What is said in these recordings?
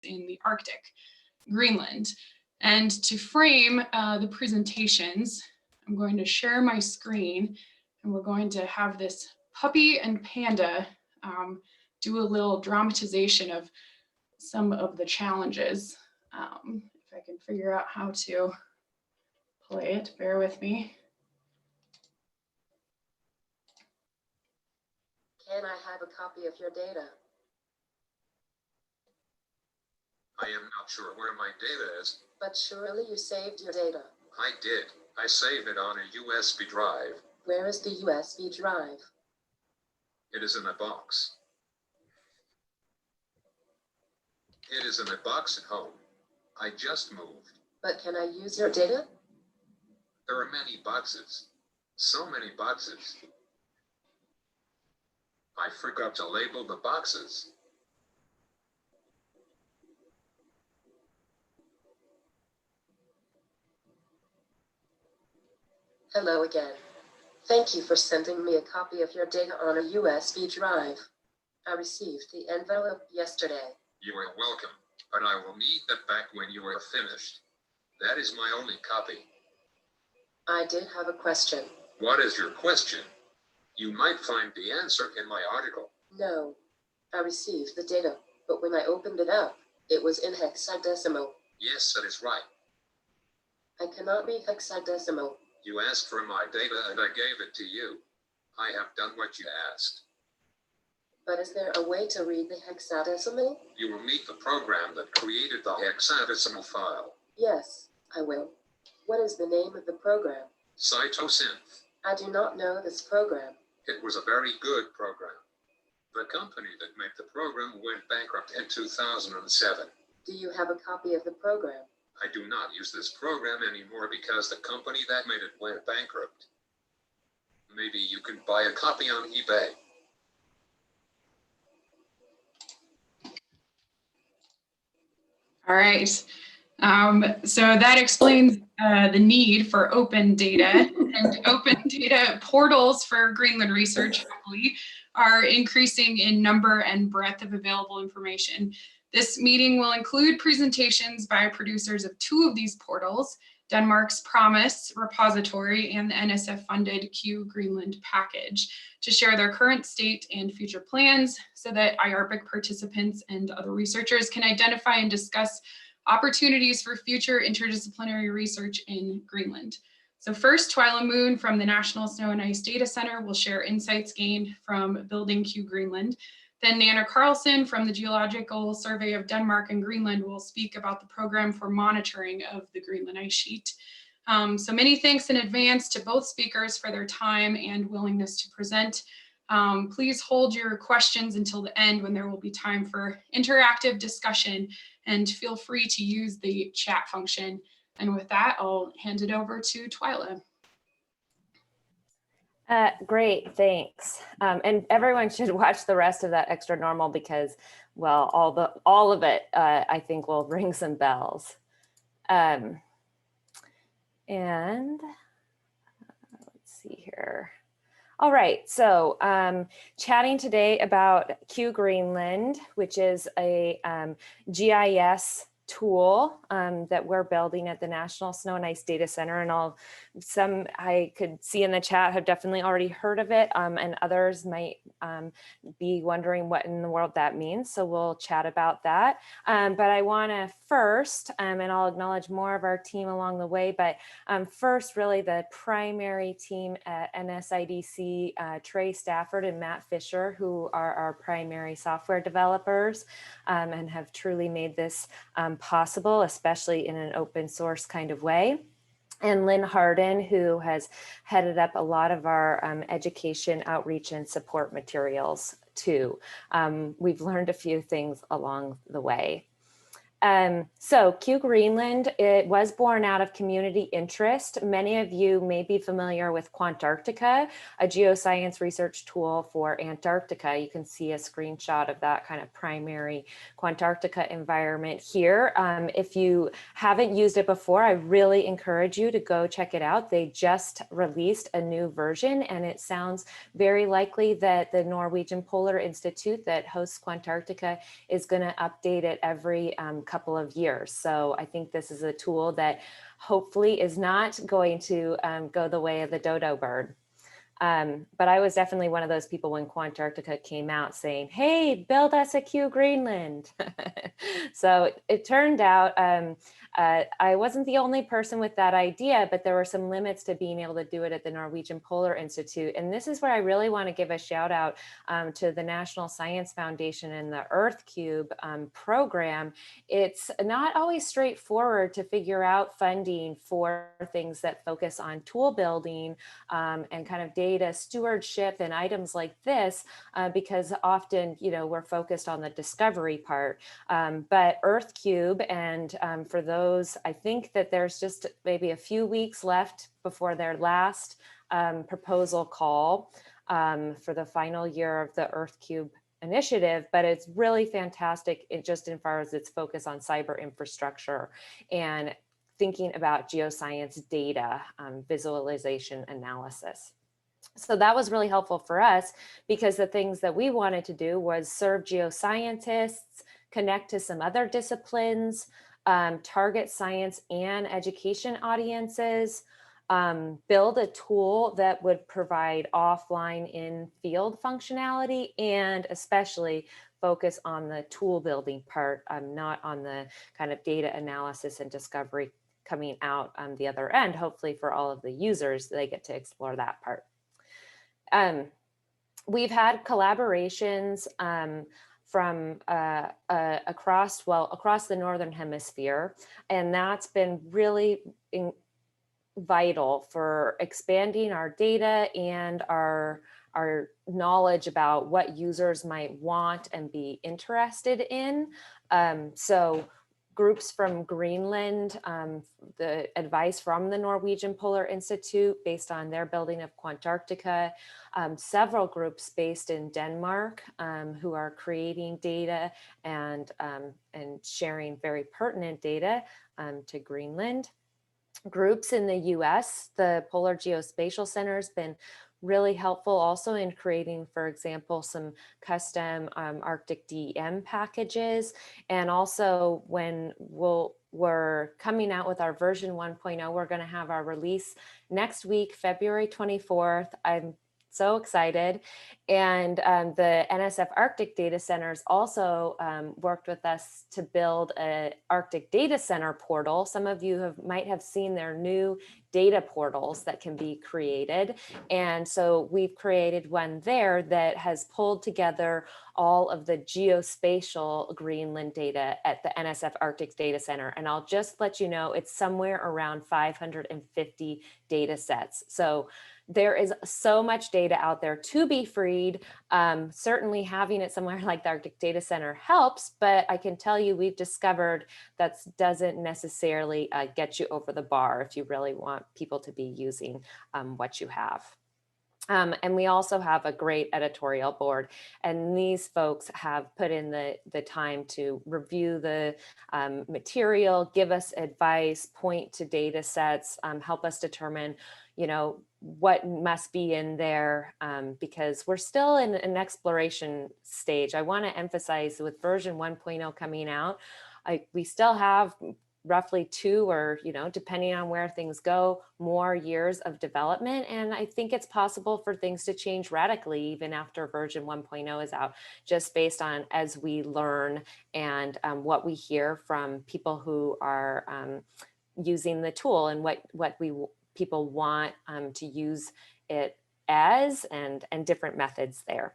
in the Arctic, Greenland. And to frame the presentations, I'm going to share my screen, and we're going to have this puppy and panda do a little dramatization of some of the challenges. If I can figure out how to play it, bear with me. Can I have a copy of your data? I am not sure where my data is. But surely you saved your data. I did. I saved it on a USB drive. Where is the USB drive? It is in a box. It is in a box at home. I just moved. But can I use your data? There are many boxes. So many boxes. I forgot to label the boxes. Hello again. Thank you for sending me a copy of your data on a USB drive. I received the envelope yesterday. You are welcome, but I will need that back when you are finished. That is my only copy. I did have a question. What is your question? You might find the answer in my article. No. I received the data, but when I opened it up, it was in hexadecimal. Yes, that is right. I cannot read hexadecimal. You asked for my data and I gave it to you. I have done what you asked. But is there a way to read the hexadecimal? You will meet the program that created the hexadecimal file. Yes, I will. What is the name of the program? Cytosynth. I do not know this program. It was a very good program. The company that made the program went bankrupt in 2007. Do you have a copy of the program? I do not use this program anymore because the company that made it went bankrupt. Maybe you can buy a copy on eBay. All right. So that explains the need for open data, and open data portals for Greenland research, hopefully, are increasing in number and breadth of available information. This meeting will include presentations by producers of 2 of these portals, Denmark's PROMICE repository and the NSF-funded QGreenland package, to share their current state and future plans so that IARPC participants and other researchers can identify and discuss opportunities for future interdisciplinary research in Greenland. So first, Twyla Moon from the National Snow and Ice Data Center will share insights gained from building QGreenland. Then Nanna Carlson from the Geological Survey of Denmark and Greenland will speak about the program for monitoring of the Greenland ice sheet. So many thanks in advance to both speakers for their time and willingness to present. Please hold your questions until the end when there will be time for interactive discussion, and feel free to use the chat function. And with that, I'll hand it over to Twyla. Great, thanks. And everyone should watch the rest of that Extra Normal because, well, all of it, I think will ring some bells. And let's see here. All right, so chatting today about QGreenland, which is a GIS tool that we're building at the National Snow and Ice Data Center, and some I could see in the chat have definitely already heard of it, and others might be wondering what in the world that means. So we'll chat about that. But I want to first, and I'll acknowledge more of our team along the way, but first really the primary team at NSIDC, Trey Stafford and Matt Fisher, who are our primary software developers and have truly made this possible, especially in an open source kind of way. And Lynn Harden, who has headed up a lot of our education, outreach, and support materials too. We've learned a few things along the way. So QGreenland, it was born out of community interest. Many of you may be familiar with Quantarctica, a geoscience research tool for Antarctica. You can see a screenshot of that kind of primary Quantarctica environment here. If you haven't used it before, I really encourage you to go check it out. They just released a new version, and it sounds very likely that the Norwegian Polar Institute that hosts Quantarctica is going to update it every couple of years. So I think this is a tool that hopefully is not going to go the way of the dodo bird. But I was definitely one of those people when Quantarctica came out saying, hey, build us a QGreenland. So it turned out I wasn't the only person with that idea, but there were some limits to being able to do it at the Norwegian Polar Institute. And this is where I really want to give a shout out to the National Science Foundation and the EarthCube program. It's not always straightforward to figure out funding for things that focus on tool building and kind of data stewardship and items like this, because often, you know, we're focused on the discovery part. But EarthCube, and for those, I think that there's just maybe a few weeks left before their last proposal call for the final year of the EarthCube initiative, but it's really fantastic just as far as its focus on cyber infrastructure and thinking about geoscience data, visualization analysis. So that was really helpful for us because the things that we wanted to do was serve geoscientists, connect to some other disciplines, target science and education audiences, build a tool that would provide offline in-field functionality, and especially focus on the tool building part, not on the kind of data analysis and discovery coming out on the other end. Hopefully for all of the users, they get to explore that part. We've had collaborations from across the Northern Hemisphere, and that's been really vital for expanding our data and our knowledge about what users might want and be interested in. So groups from Greenland, the advice from the Norwegian Polar Institute based on their building of Quantarctica, several groups based in Denmark who are creating data and sharing very pertinent data to Greenland. Groups in the US, the Polar Geospatial Center has been really helpful also in creating, for example, some custom Arctic DEM packages. And also when we're coming out with our version 1.0, we're going to have our release next week, February 24th. I'm so excited. And the NSF Arctic Data Centers also worked with us to build an Arctic Data Center portal. Some of you might have seen their new data portals that can be created. And so we've created one there that has pulled together all of the geospatial Greenland data at the NSF Arctic Data Center. And I'll just let you know, it's somewhere around 550 data sets. So there is so much data out there to be freed. Certainly having it somewhere like the Arctic Data Center helps, but I can tell you we've discovered that doesn't necessarily get you over the bar if you really want people to be using what you have. And we also have a great editorial board, and these folks have put in the time to review the material, give us advice, point to data sets, help us determine, you know, what must be in there, because we're still in an exploration stage. I want to emphasize with version 1.0 coming out, we still have roughly 2 or, you know, depending on where things go, more years of development. And I think it's possible for things to change radically even after version 1.0 is out, just based on as we learn and what we hear from people who are using the tool and what people want to use it as, and different methods there.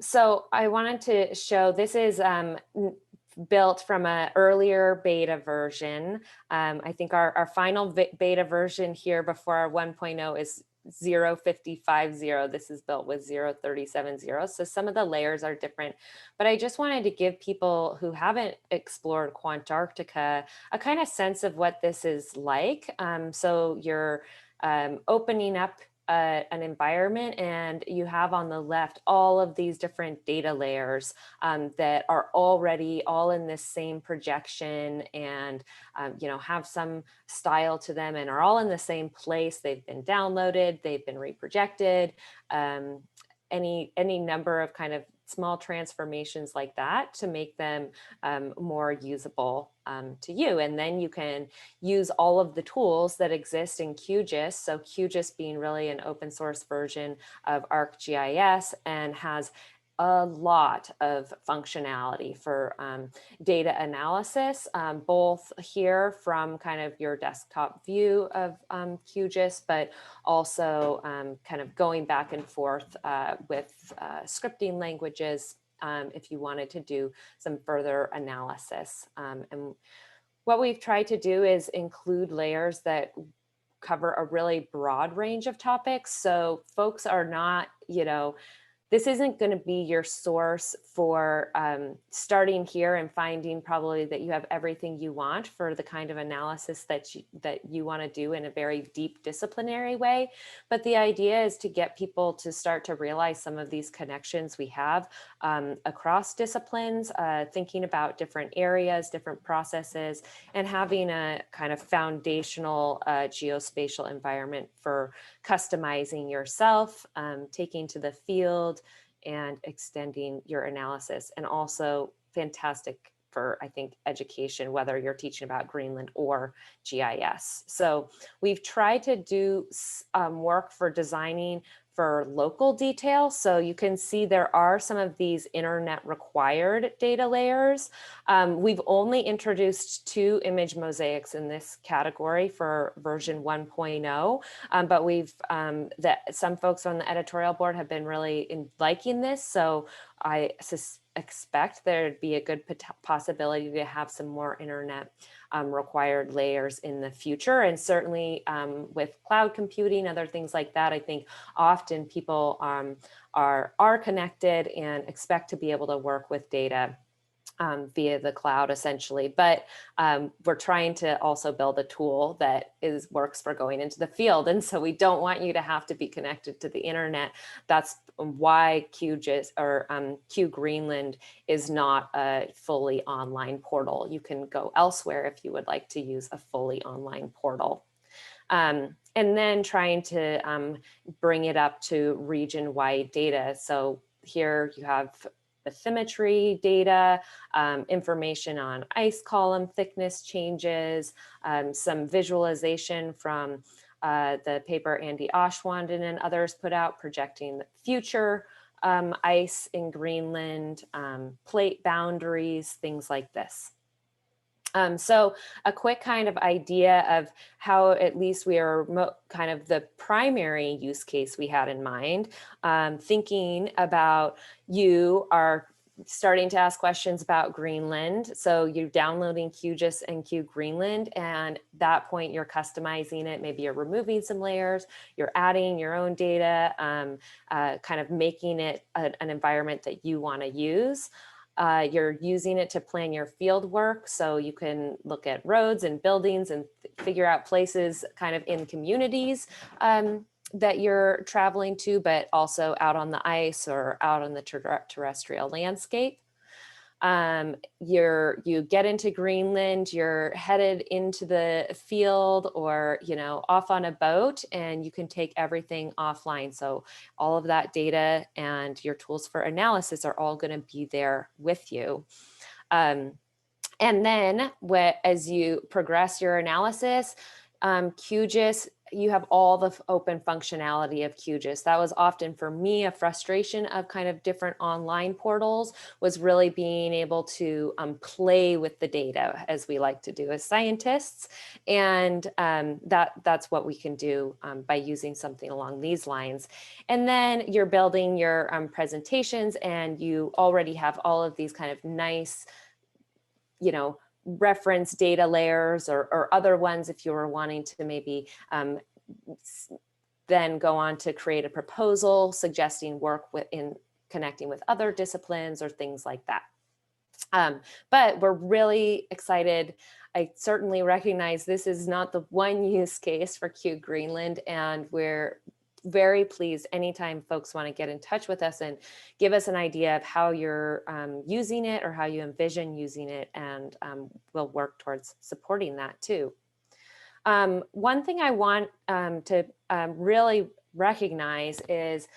So I wanted to show, this is built from an earlier beta version. I think our final beta version here before our 1.0 is 05050. This is built with 0370. So some of the layers are different, but I just wanted to give people who haven't explored Quantarctica a kind of sense of what this is like. So you're opening up an environment, and you have on the left all of these different data layers that are already all in this same projection, and you know, have some style to them, and are all in the same place. They've been downloaded, they've been reprojected, any number of kind of small transformations like that to make them more usable to you. And then you can use all of the tools that exist in QGIS. So QGIS being really an open source version of ArcGIS, and has a lot of functionality for data analysis, both here from kind of your desktop view of QGIS, but also kind of going back and forth with scripting languages if you wanted to do some further analysis. And what we've tried to do is include layers that cover a really broad range of topics. So folks are not, you know, this isn't going to be your source for starting here and finding probably that you have everything you want for the kind of analysis that you want to do in a very deep disciplinary way. But the idea is to get people to start to realize some of these connections we have across disciplines, thinking about different areas, different processes, and having a kind of foundational geospatial environment for customizing yourself, taking to the field, and extending your analysis. And also fantastic for, I think, education, whether you're teaching about Greenland or GIS. So we've tried to do work for designing for local detail. So you can see there are some of these internet required data layers. We've only introduced 2 image mosaics in this category for version 1.0, but we've some folks on the editorial board have been really liking this. So I expect there'd be a good possibility to have some more internet required layers in the future. And certainly with cloud computing, other things like that, I think often people are connected and expect to be able to work with data via the cloud essentially, but we're trying to also build a tool that works for going into the field. And so we don't want you to have to be connected to the internet. That's why QGIS or QGreenland is not a fully online portal. You can go elsewhere if you would like to use a fully online portal. And then trying to bring it up to region-wide data. So here you have bathymetry data, information on ice column thickness changes, some visualization from the paper Andy Oshwanden and others put out projecting the future ice in Greenland, plate boundaries, things like this. So a quick kind of idea of how at least we are kind of the primary use case we had in mind, thinking about you are starting to ask questions about Greenland. So you're downloading QGIS and QGreenland, and at that point you're customizing it. Maybe you're removing some layers, you're adding your own data, kind of making it an environment that you want to use. You're using it to plan your field work, so you can look at roads and buildings and figure out places kind of in communities that you're traveling to, but also out on the ice or out on the terrestrial landscape. You get into Greenland, you're headed into the field or, you know, off on a boat, and you can take everything offline. So all of that data and your tools for analysis are all going to be there with you. And then as you progress your analysis, QGIS, you have all the open functionality of QGIS. That was often for me a frustration of kind of different online portals, was really being able to play with the data, as we like to do as scientists. And that's what we can do by using something along these lines. And then you're building your presentations, and you already have all of these kind of nice, you know, reference data layers or other ones if you were wanting to maybe then go on to create a proposal suggesting work in connecting with other disciplines or things like that. But we're really excited. I certainly recognize this is not the one use case for QGreenland, and we're very pleased anytime folks want to get in touch with us and give us an idea of how you're using it or how you envision using it, and we'll work towards supporting that too. One thing I want to really recognize is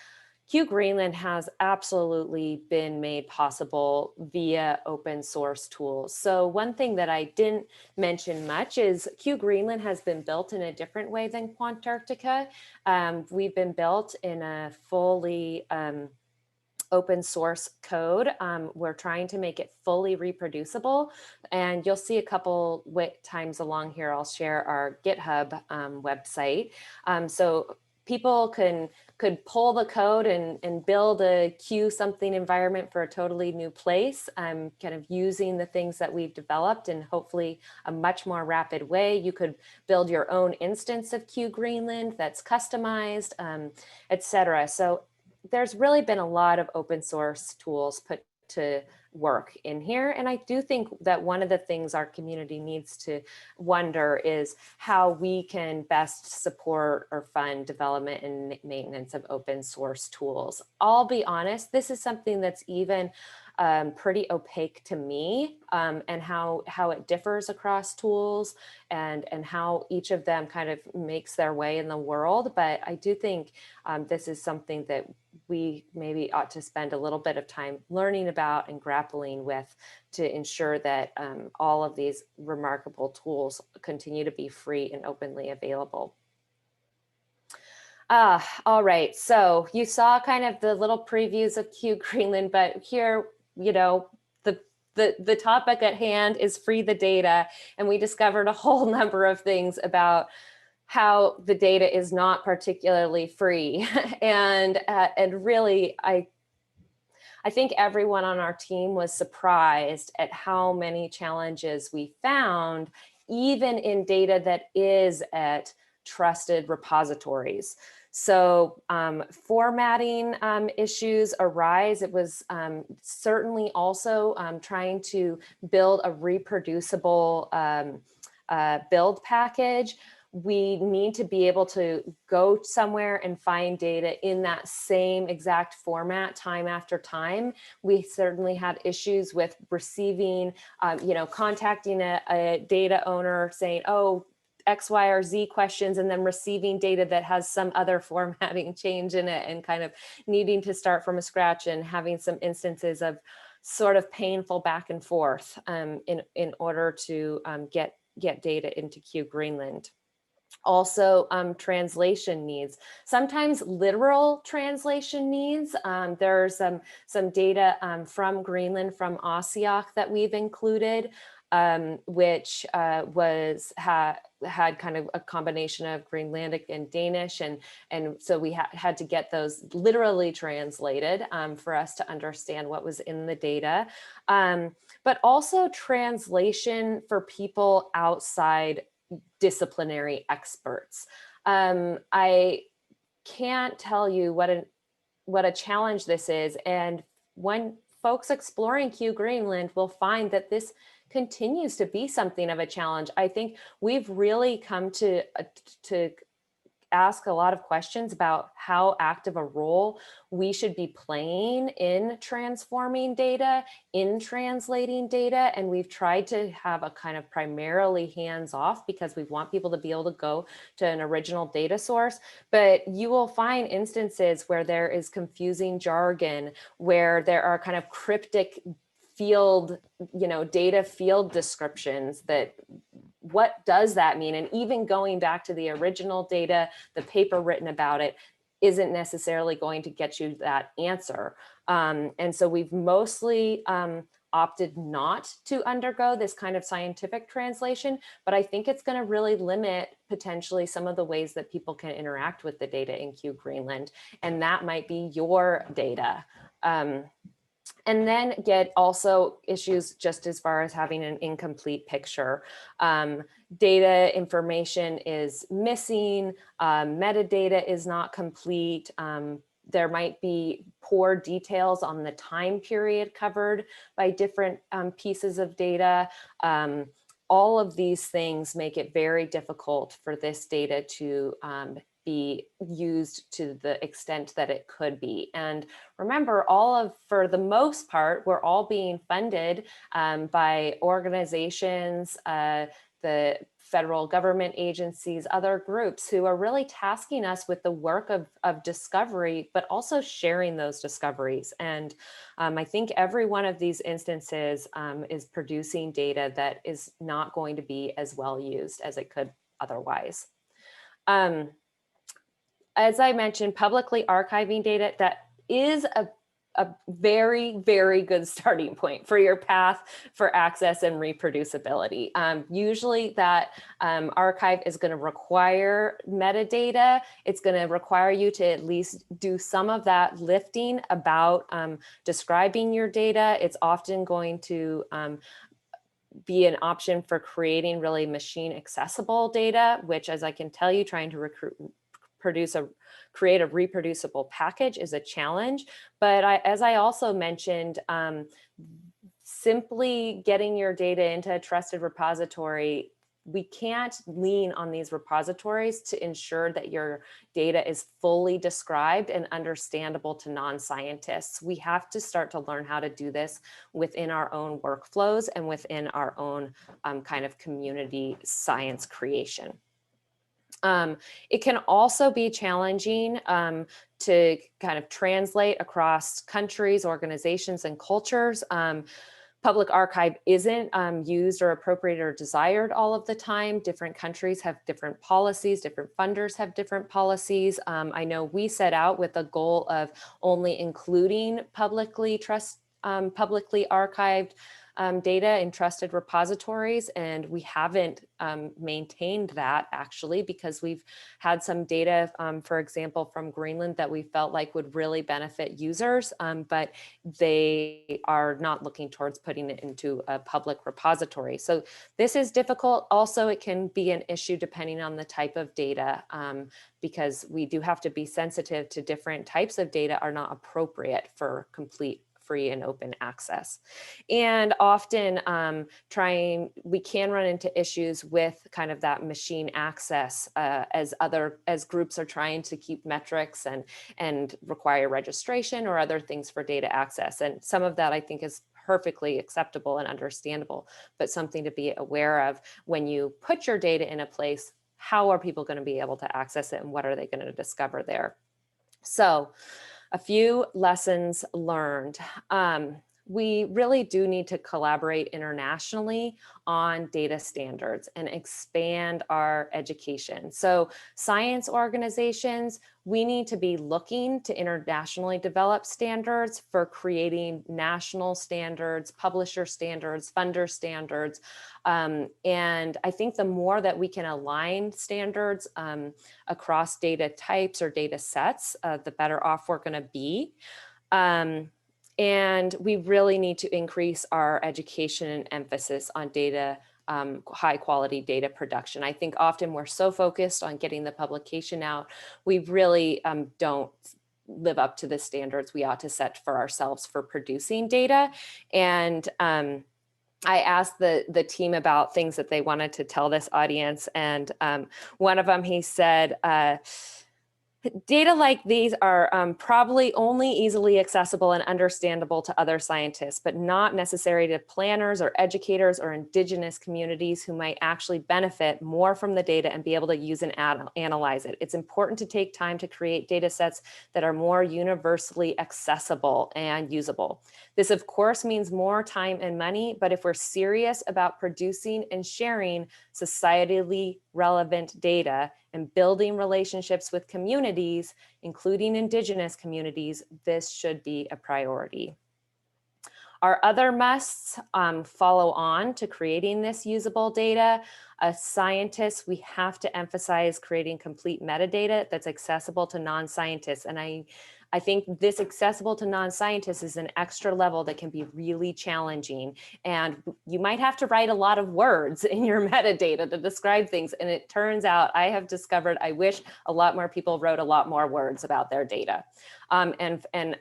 QGreenland has absolutely been made possible via open source tools. So one thing that I didn't mention much is QGreenland has been built in a different way than Antarctica. We've been built in a fully open source code. We're trying to make it fully reproducible, and you'll see a couple times along here, I'll share our GitHub website. So people could pull the code and build a Q something environment for a totally new place, kind of using the things that we've developed in hopefully a much more rapid way. You could build your own instance of QGreenland that's customized, etc. So there's really been a lot of open source tools put to work in here. And I do think that one of the things our community needs to wonder is how we can best support or fund development and maintenance of open source tools. I'll be honest, this is something that's even pretty opaque to me, and how it differs across tools and how each of them kind of makes their way in the world. But I do think this is something that we maybe ought to spend a little bit of time learning about and grappling with to ensure that all of these remarkable tools continue to be free and openly available. All right, so you saw kind of the little previews of QGreenland, but here, you know, the topic at hand is free the data, and we discovered a whole number of things about how the data is not particularly free. and really, I think everyone on our team was surprised at how many challenges we found, even in data that is at trusted repositories. So formatting issues arise. It was certainly also trying to build a reproducible build package. We need to be able to go somewhere and find data in that same exact format time after time. We certainly had issues with receiving, you know, contacting a data owner saying, oh, X, Y, or Z questions, and then receiving data that has some other formatting change in it, and kind of needing to start from scratch and having some instances of sort of painful back and forth in order to get data into QGreenland. Also, translation needs, sometimes literal translation needs. There's some data from Greenland, from OSIOC that we've included, which had kind of a combination of Greenlandic and Danish, and so we had to get those literally translated for us to understand what was in the data, but also translation for people outside disciplinary experts. I can't tell you what a challenge this is, and when folks exploring QGreenland will find that this continues to be something of a challenge. I think we've really come to ask a lot of questions about how active a role we should be playing in transforming data, in translating data, and we've tried to have a kind of primarily hands-off because we want people to be able to go to an original data source. But you will find instances where there is confusing jargon, where there are kind of cryptic field, you know, data field descriptions that what does that mean? And even going back to the original data, the paper written about it isn't necessarily going to get you that answer. And so we've mostly opted not to undergo this kind of scientific translation, but I think it's going to really limit potentially some of the ways that people can interact with the data in QGreenland, and that might be your data. And then get also issues just as far as having an incomplete picture. Data information is missing, metadata is not complete, there might be poor details on the time period covered by different pieces of data. All of these things make it very difficult for this data to be used to the extent that it could be. And remember, for the most part, we're all being funded by organizations, the federal government agencies, other groups who are really tasking us with the work of discovery, but also sharing those discoveries. And I think every one of these instances is producing data that is not going to be as well used as it could otherwise. As I mentioned, publicly archiving data, that is a very, very good starting point for your path for access and reproducibility. Usually that archive is going to require metadata. It's going to require you to at least do some of that lifting about describing your data. It's often going to be an option for creating really machine accessible data, which, as I can tell you, trying to create a reproducible package is a challenge. But as I also mentioned, simply getting your data into a trusted repository, we can't lean on these repositories to ensure that your data is fully described and understandable to non-scientists. We have to start to learn how to do this within our own workflows and within our own kind of community science creation. It can also be challenging to kind of translate across countries, organizations, and cultures. Public archive isn't used or appropriated or desired all of the time. Different countries have different policies, different funders have different policies. I know we set out with a goal of only including publicly archived data in trusted repositories, and we haven't maintained that actually, because we've had some data, for example, from Greenland that we felt like would really benefit users, but they are not looking towards putting it into a public repository. So this is difficult. Also, it can be an issue depending on the type of data, because we do have to be sensitive to different types of data are not appropriate for complete free and open access. And often we can run into issues with kind of that machine access as groups are trying to keep metrics and require registration or other things for data access. And some of that I think is perfectly acceptable and understandable, but something to be aware of when you put your data in a place. How are people going to be able to access it, and what are they going to discover there? So a few lessons learned. We really do need to collaborate internationally on data standards and expand our education. So science organizations, we need to be looking to internationally develop standards for creating national standards, publisher standards, funder standards. And I think the more that we can align standards across data types or data sets, the better off we're going to be. And we really need to increase our education and emphasis on data, high quality data production. I think often we're so focused on getting the publication out, we really don't live up to the standards we ought to set for ourselves for producing data. And I asked the team about things that they wanted to tell this audience. And one of them, he said, data like these are probably only easily accessible and understandable to other scientists, but not necessary to planners or educators or indigenous communities who might actually benefit more from the data and be able to use and analyze it. It's important to take time to create data sets that are more universally accessible and usable. This, of course, means more time and money, but if we're serious about producing and sharing societally relevant data and building relationships with communities, including indigenous communities, this should be a priority. Our other musts follow on to creating this usable data. As scientists, we have to emphasize creating complete metadata that's accessible to non-scientists. And I think this accessible to non-scientists is an extra level that can be really challenging. And you might have to write a lot of words in your metadata to describe things. And it turns out I have discovered, I wish a lot more people wrote a lot more words about their data and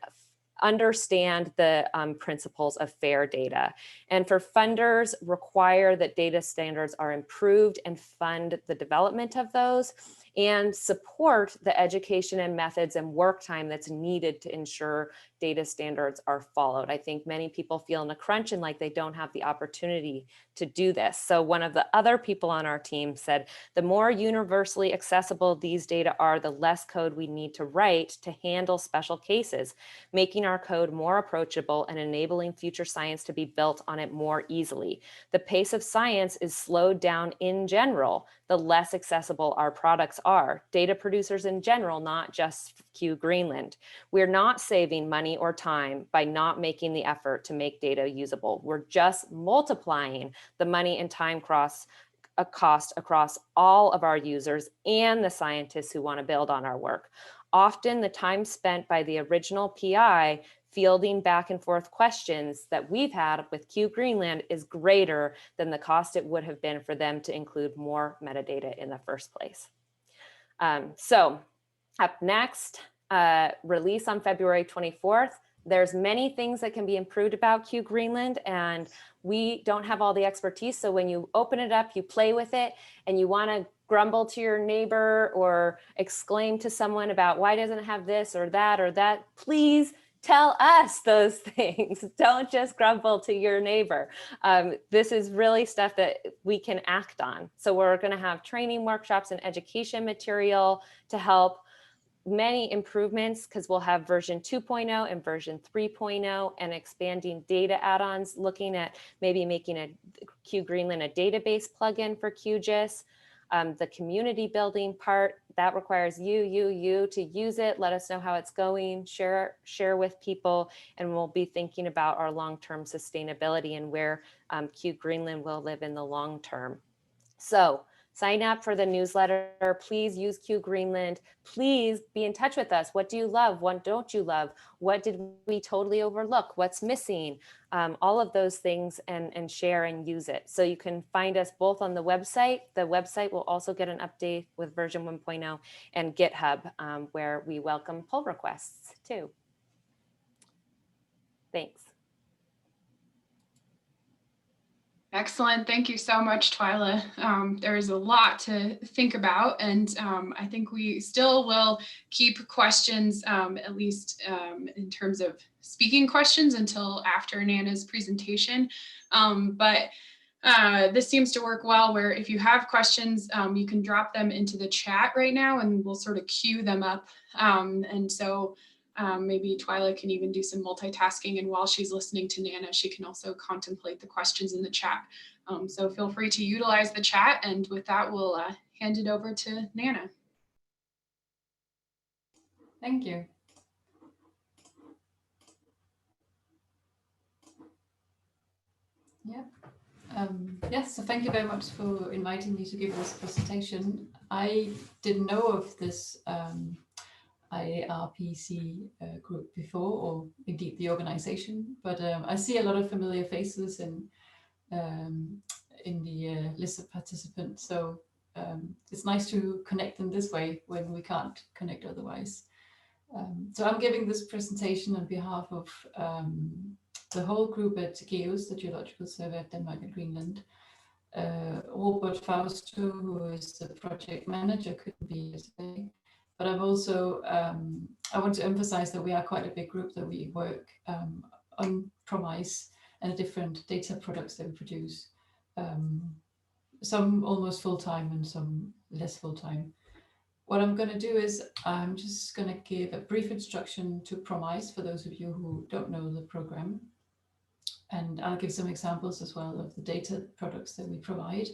understand the principles of fair data. And for funders, require that data standards are improved and fund the development of those, and support the education and methods and work time that's needed to ensure data standards are followed. I think many people feel in a crunch and like they don't have the opportunity to do this. So one of the other people on our team said, the more universally accessible these data are, the less code we need to write to handle special cases, making our code more approachable and enabling future science to be built on it more easily. The pace of science is slowed down in general, the less accessible our products are. Data producers in general, not just QGreenland. We're not saving money or time by not making the effort to make data usable. We're just multiplying the money and time cost across all of our users and the scientists who want to build on our work. Often the time spent by the original PI fielding back and forth questions that we've had with QGreenland is greater than the cost it would have been for them to include more metadata in the first place. So up next, release on February 24th. There's many things that can be improved about QGreenland, and we don't have all the expertise. So when you open it up, you play with it, and you want to grumble to your neighbor or exclaim to someone about why doesn't it have this or that, please tell us those things. Don't just grumble to your neighbor. This is really stuff that we can act on. So we're going to have training workshops and education material to help. Many improvements, because we'll have version 2.0 and version 3.0 and expanding data add-ons, looking at maybe making a QGreenland a database plugin for QGIS. The community building part, that requires you to use it. Let us know how it's going, share with people, and we'll be thinking about our long-term sustainability and where QGreenland will live in the long term. So sign up for the newsletter. Please use QGreenland. Please be in touch with us. What do you love? What don't you love? What did we totally overlook? What's missing? All of those things, and share and use it. So you can find us both on the website. The website will also get an update with version 1.0 and GitHub, where we welcome pull requests too. Thanks. Excellent. Thank you so much, Twyla. There's a lot to think about, and I think we still will keep questions, at least in terms of speaking questions, until after Nana's presentation. But this seems to work well, where if you have questions, you can drop them into the chat right now, and we'll sort of queue them up. And so maybe Twyla can even do some multitasking, and while she's listening to Nana, she can also contemplate the questions in the chat. So feel free to utilize the chat, and with that, we'll hand it over to Nana. Thank you. Yeah. Yes, so thank you very much for inviting me to give this presentation. I didn't know of this IARPC group before, or indeed the organization, but I see a lot of familiar faces in the list of participants, so it's nice to connect in this way when we can't connect otherwise. So I'm giving this presentation on behalf of the whole group at GEOS, the Geological Survey of Denmark and Greenland. Robert Fausto, who is the project manager, couldn't be here today. But I've also, I want to emphasize that we are quite a big group, that we work on PROMICE and the different data products that we produce. Some almost full-time and some less full-time. What I'm going to do is I'm just going to give a brief introduction to PROMICE for those of you who don't know the program. And I'll give some examples as well of the data products that we provide.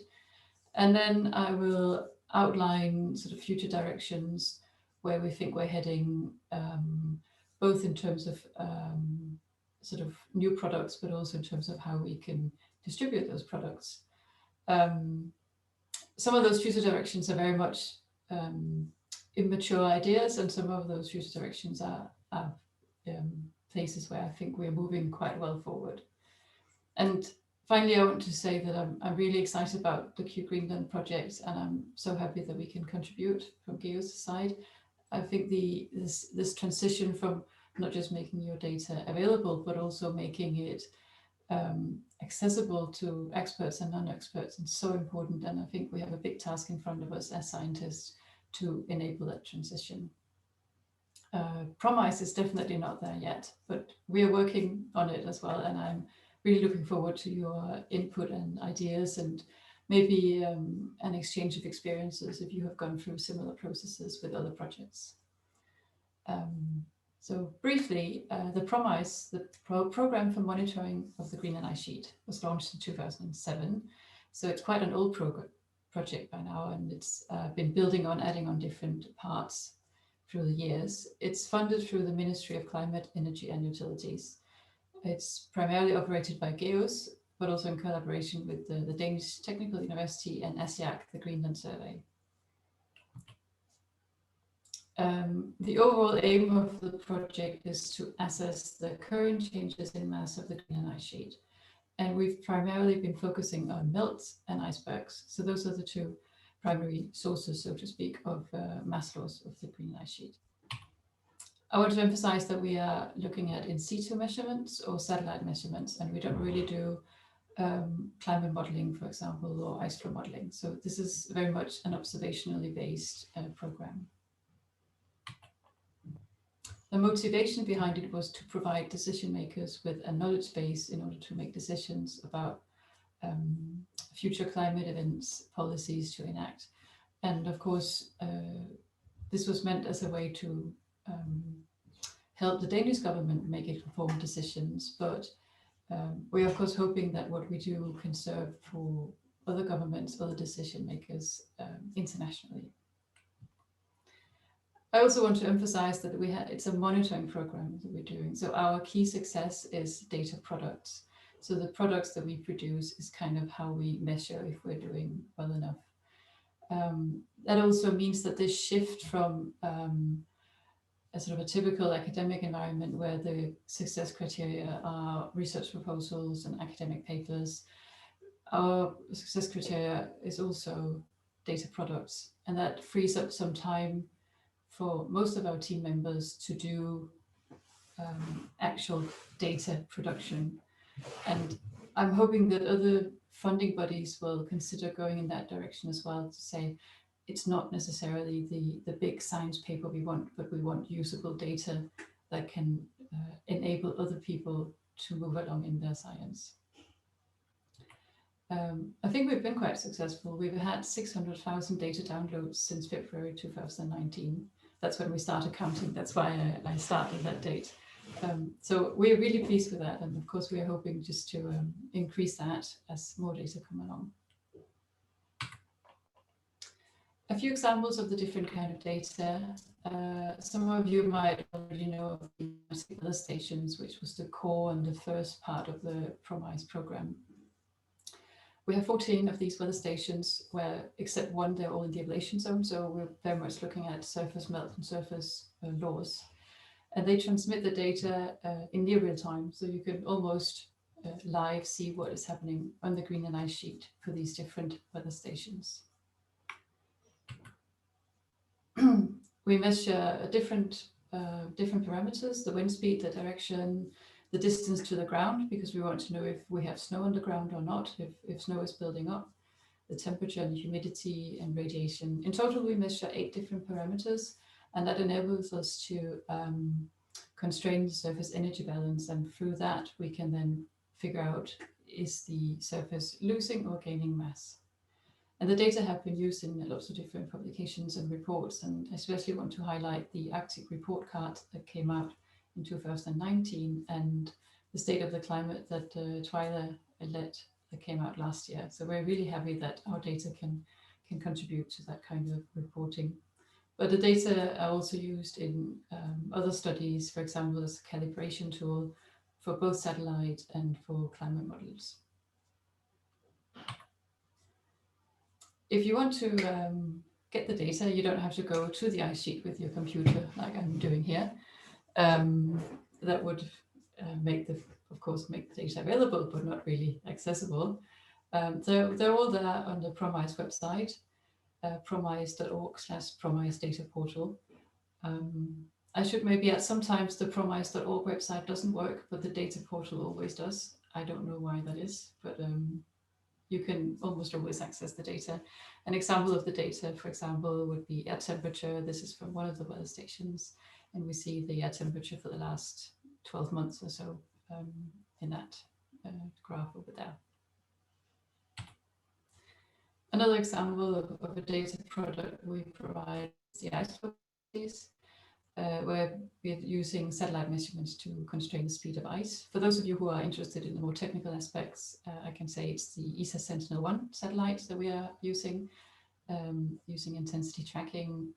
And then I will outline sort of future directions where we think we're heading, both in terms of sort of new products, but also in terms of how we can distribute those products. Some of those future directions are very much immature ideas, and some of those future directions are are places where I think we're moving quite well forward. And finally, I want to say that I'm really excited about the QGreenland project, and I'm so happy that we can contribute from Geo's side. I think this transition from not just making your data available, but also making it accessible to experts and non-experts is so important. And I think we have a big task in front of us as scientists to enable that transition. PROMICE is definitely not there yet, but we are working on it as well. And I'm really looking forward to your input and ideas, and maybe an exchange of experiences if you have gone through similar processes with other projects. So briefly, the PROMICE, the Program for Monitoring of the Greenland Ice Sheet, was launched in 2007. So it's quite an old project by now, and it's been building on, adding on different parts through the years. It's funded through the Ministry of Climate, Energy and Utilities. It's primarily operated by Geos, but also in collaboration with the Danish Technical University and ASIAC, the Greenland Survey. The overall aim of the project is to assess the current changes in mass of the Greenland ice sheet. And we've primarily been focusing on melts and icebergs. So those are the two primary sources, so to speak, of mass loss of the Greenland ice sheet. I want to emphasize that we are looking at in situ measurements or satellite measurements, and we don't really do climate modeling, for example, or ice flow modeling. So this is very much an observationally based program. The motivation behind it was to provide decision makers with a knowledge base in order to make decisions about future climate events, policies to enact. And of course, this was meant as a way to help the Danish government make informed decisions. But we're of course hoping that what we do can serve for other governments, other decision makers internationally. I also want to emphasize that it's a monitoring program that we're doing. So our key success is data products. So the products that we produce is kind of how we measure if we're doing well enough. That also means that this shift from a sort of a typical academic environment where the success criteria are research proposals and academic papers, our success criteria is also data products, and that frees up some time for most of our team members to do actual data production. And I'm hoping that other funding bodies will consider going in that direction as well, to say it's not necessarily the big science paper we want, but we want usable data that can enable other people to move along in their science. I think we've been quite successful. We've had 600,000 data downloads since February 2019. That's when we started counting. That's why I started that date. So we're really pleased with that. And of course, we are hoping just to increase that as more data come along. A few examples of the different kind of data. Some of you might already know of the weather stations, which was the core and the first part of the PROMICE program. We have 14 of these weather stations where, except one, they're all in the ablation zone. So we're very much looking at surface melt and surface loss. And they transmit the data in near real time. So you can almost live see what is happening on the Greenland ice sheet for these different weather stations. We measure different parameters, the wind speed, the direction, the distance to the ground, because we want to know if we have snow on the ground or not, if snow is building up, the temperature and humidity and radiation. In total, we measure 8 different parameters, and that enables us to constrain the surface energy balance. And through that, we can then figure out, is the surface losing or gaining mass? And the data have been used in lots of different publications and reports, and I especially want to highlight the Arctic report card that came out in 2019 and the state of the climate that Twyla led that came out last year. So we're really happy that our data can contribute to that kind of reporting. But the data are also used in other studies, for example, as a calibration tool for both satellite and for climate models. If you want to get the data, you don't have to go to the ice sheet with your computer like I'm doing here. that would of course, make the data available, but not really accessible. They're all there on the PROMICE website, promice.org/PROMICE data portal. I should maybe add, sometimes the promice.org website doesn't work, but the data portal always does. I don't know why that is, but you can almost always access the data. An example of the data, for example, would be air temperature. This is from one of the weather stations, and we see the air temperature for the last 12 months or so in that graph over there. Another example of a data product we provide is the ice properties, where we're using satellite measurements to constrain the speed of ice. For those of you who are interested in the more technical aspects, I can say it's the ESA Sentinel-1 satellite that we are using, using intensity tracking.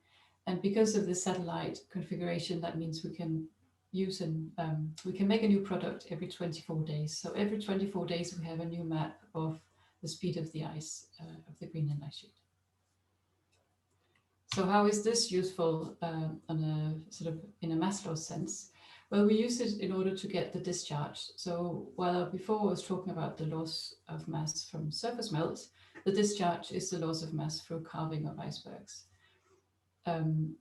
And because of the satellite configuration, that means we can use we can make a new product every 24 days. So every 24 days, we have a new map of the speed of the ice of the Greenland ice sheet. So how is this useful on a sort of in a mass loss sense? Well, we use it in order to get the discharge. So while before I was talking about the loss of mass from surface melt, the discharge is the loss of mass through carving of icebergs.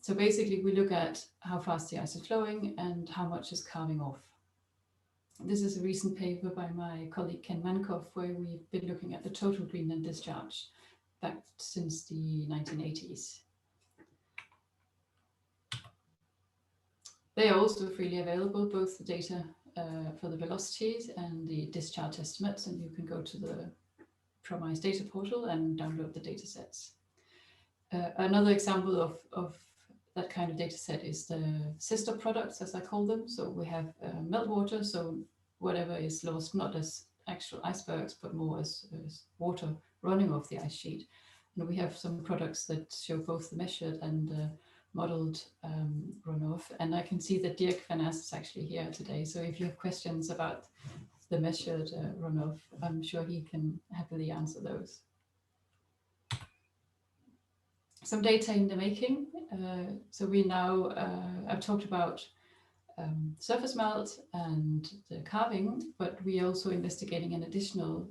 So basically, we look at how fast the ice is flowing and how much is carving off. This is a recent paper by my colleague Ken Mankoff, where we've been looking at the total Greenland discharge back since the 1980s. They are also freely available, both the data for the velocities and the discharge estimates, and you can go to the PROMICE data portal and download the data sets. Another example of that kind of data set is the sister products, as I call them. So we have meltwater, so whatever is lost, not as actual icebergs, but more as water running off the ice sheet. And we have some products that show both the measured and modeled runoff. And I can see that Dirk van As is actually here today. So if you have questions about the measured runoff, I'm sure he can happily answer those. Some data in the making. So we now, I've talked about surface melt and the carving, but we are also investigating an additional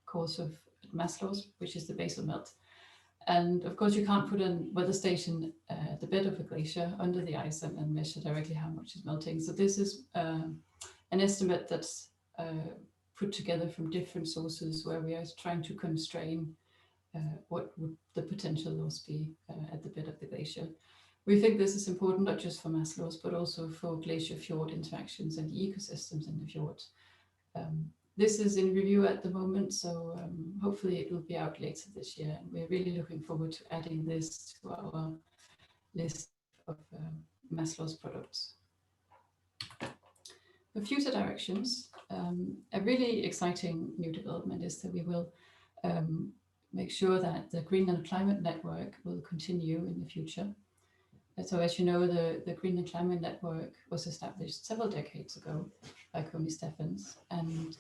cause of mass loss, which is the basal melt. And of course, you can't put a weather station at the bed of a glacier under the ice and measure directly how much is melting. So this is an estimate that's put together from different sources, where we are trying to constrain what would the potential loss be at the bed of the glacier. We think this is important not just for mass loss, but also for glacier-fjord interactions and the ecosystems in the fjord. This is in review at the moment, so hopefully it will be out later this year. And we're really looking forward to adding this to our list of mass loss products. For future directions, a really exciting new development is that we will make sure that the Greenland Climate Network will continue in the future. So as you know, the Greenland Climate Network was established several decades ago by Connie Steffens, and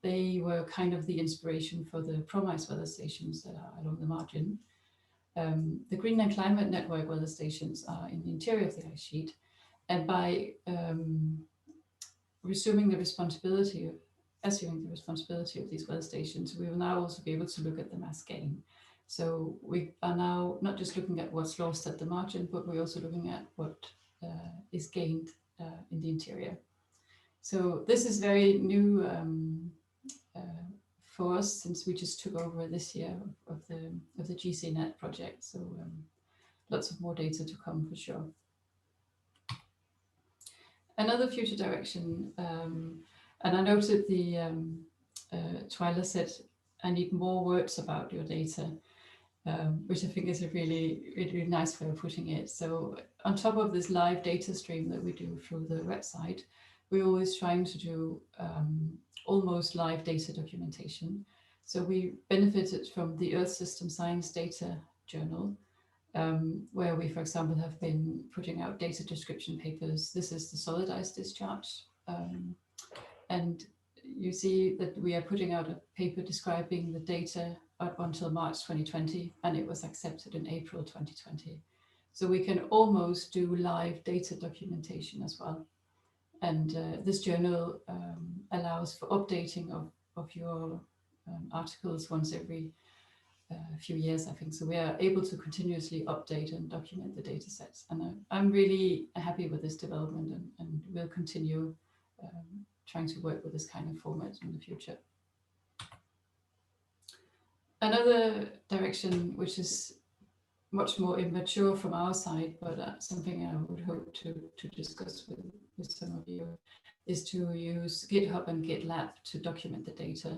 they were kind of the inspiration for the PROMICE weather stations that are along the margin. The Greenland Climate Network weather stations are in the interior of the ice sheet, and by assuming the responsibility of these weather stations, we will now also be able to look at the mass gain. So we are now not just looking at what's lost at the margin, but we're also looking at what is gained in the interior. So this is very new for us, since we just took over this year of the GCNet project. So lots of more data to come for sure. Another future direction, and I noted the Twyla said, I need more words about your data, which I think is a really nice way of putting it. So on top of this live data stream that we do through the website, we're always trying to do almost live data documentation. So we benefited from the Earth System Science Data Journal, where we, for example, have been putting out data description papers. This is the solid ice discharge. And you see that we are putting out a paper describing the data up until March 2020, and it was accepted in April 2020. So we can almost do live data documentation as well. And this journal allows for updating of your articles once every few years, I think. So we are able to continuously update and document the data sets. And I'm really happy with this development, and we'll continue trying to work with this kind of format in the future. Another direction, which is much more immature from our side, but something I would hope to discuss with some of you, is to use GitHub and GitLab to document the data.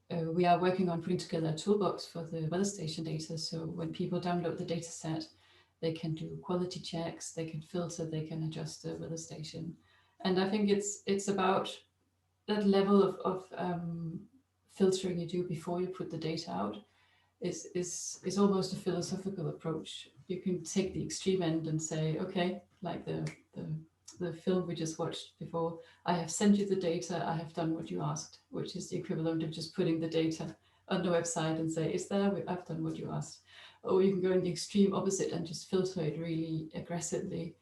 We are working on putting together a toolbox for the weather station data. So when people download the data set, they can do quality checks, they can filter, they can adjust the weather station. And I think it's about that level of filtering you do before you put the data out is almost a philosophical approach. You can take the extreme end and say, okay, like the film we just watched before, I have sent you the data, I have done what you asked, which is the equivalent of just putting the data on the website and say, it's there, I've done what you asked. Or you can go in the extreme opposite and just filter it really aggressively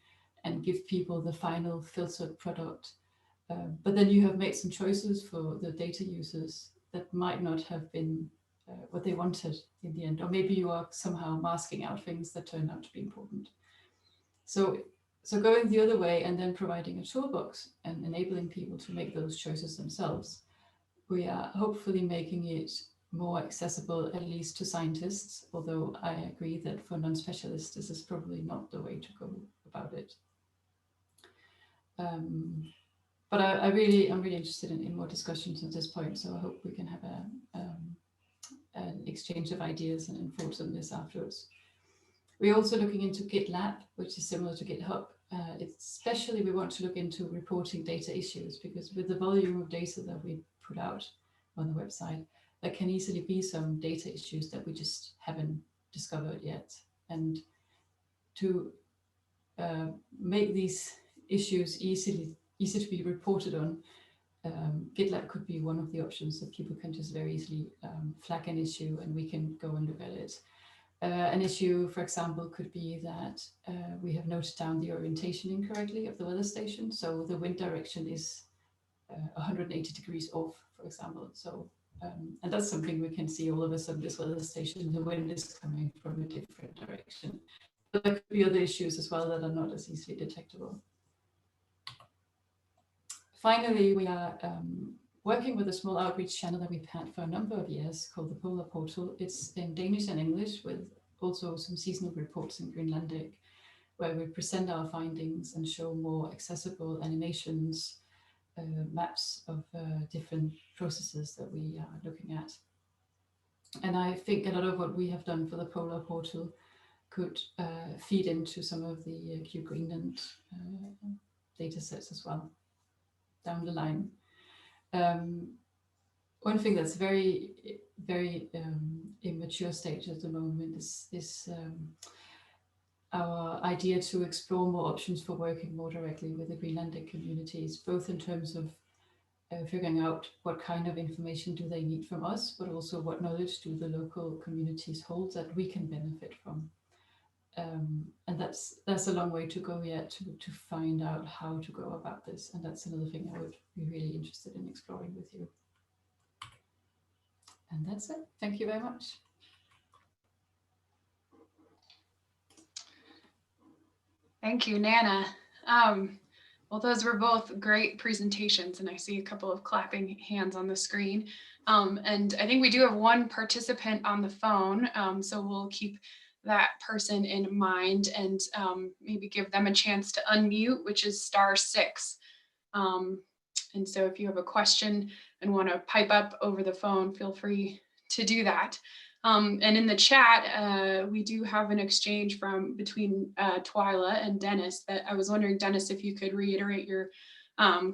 and give people the final filtered product. But then you have made some choices for the data users that might not have been what they wanted in the end, or maybe you are somehow masking out things that turn out to be important. So going the other way and then providing a toolbox and enabling people to make those choices themselves, we are hopefully making it more accessible, at least to scientists, although I agree that for non-specialists, this is probably not the way to go about it. But I'm really interested in more discussions at this point, so I hope we can have an exchange of ideas and thoughts on this afterwards. We're also looking into GitLab, which is similar to GitHub. Especially we want to look into reporting data issues, because with the volume of data that we put out on the website, there can easily be some data issues that we just haven't discovered yet. And to make these issues easy to be reported on, GitLab could be one of the options that people can just very easily flag an issue and we can go and look at it. An issue, for example, could be that we have noted down the orientation incorrectly of the weather station. So the wind direction is 180 degrees off, for example. So, and that's something we can see all of a sudden, this weather station, the wind is coming from a different direction. But there could be other issues as well that are not as easily detectable. Finally, we are working with a small outreach channel that we've had for a number of years called the Polar Portal. It's in Danish and English, with also some seasonal reports in Greenlandic, where we present our findings and show more accessible animations, maps of different processes that we are looking at. And I think a lot of what we have done for the Polar Portal could feed into some of the QGreenland data sets as well down the line. One thing that's very immature stage at the moment is our idea to explore more options for working more directly with the Greenlandic communities, both in terms of figuring out what kind of information do they need from us, but also what knowledge do the local communities hold that we can benefit from. And that's a long way to go yet to find out how to go about this. And that's another thing I would be really interested in exploring with you. And that's it. Thank you very much. Thank you, Nana. Well, those were both great presentations, and I see a couple of clapping hands on the screen. And I think we do have one participant on the phone, so we'll keep that person in mind and maybe give them a chance to unmute, which is *6. And so if you have a question and want to pipe up over the phone, feel free to do that. And in the chat, we do have an exchange between Twyla and Dennis that I was wondering, Dennis, if you could reiterate your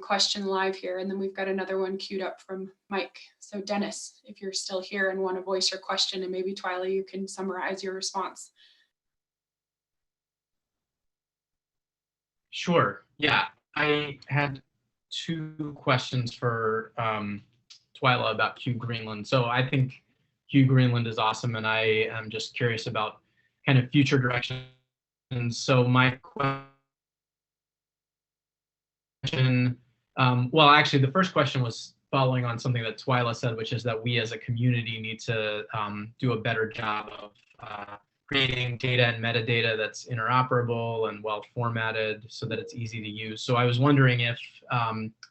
question live here. And then we've got another one queued up from Mike. So Dennis, if you're still here and want to voice your question, and maybe Twyla, you can summarize your response. Sure. Yeah, I had 2 questions for Twyla about QGreenland. So I think QGreenland is awesome, and I am just curious about kind of future directions. And so my question, well, actually, the first question was following on something that Twyla said, which is that we as a community need to do a better job of creating data and metadata that's interoperable and well formatted so that it's easy to use. So I was wondering if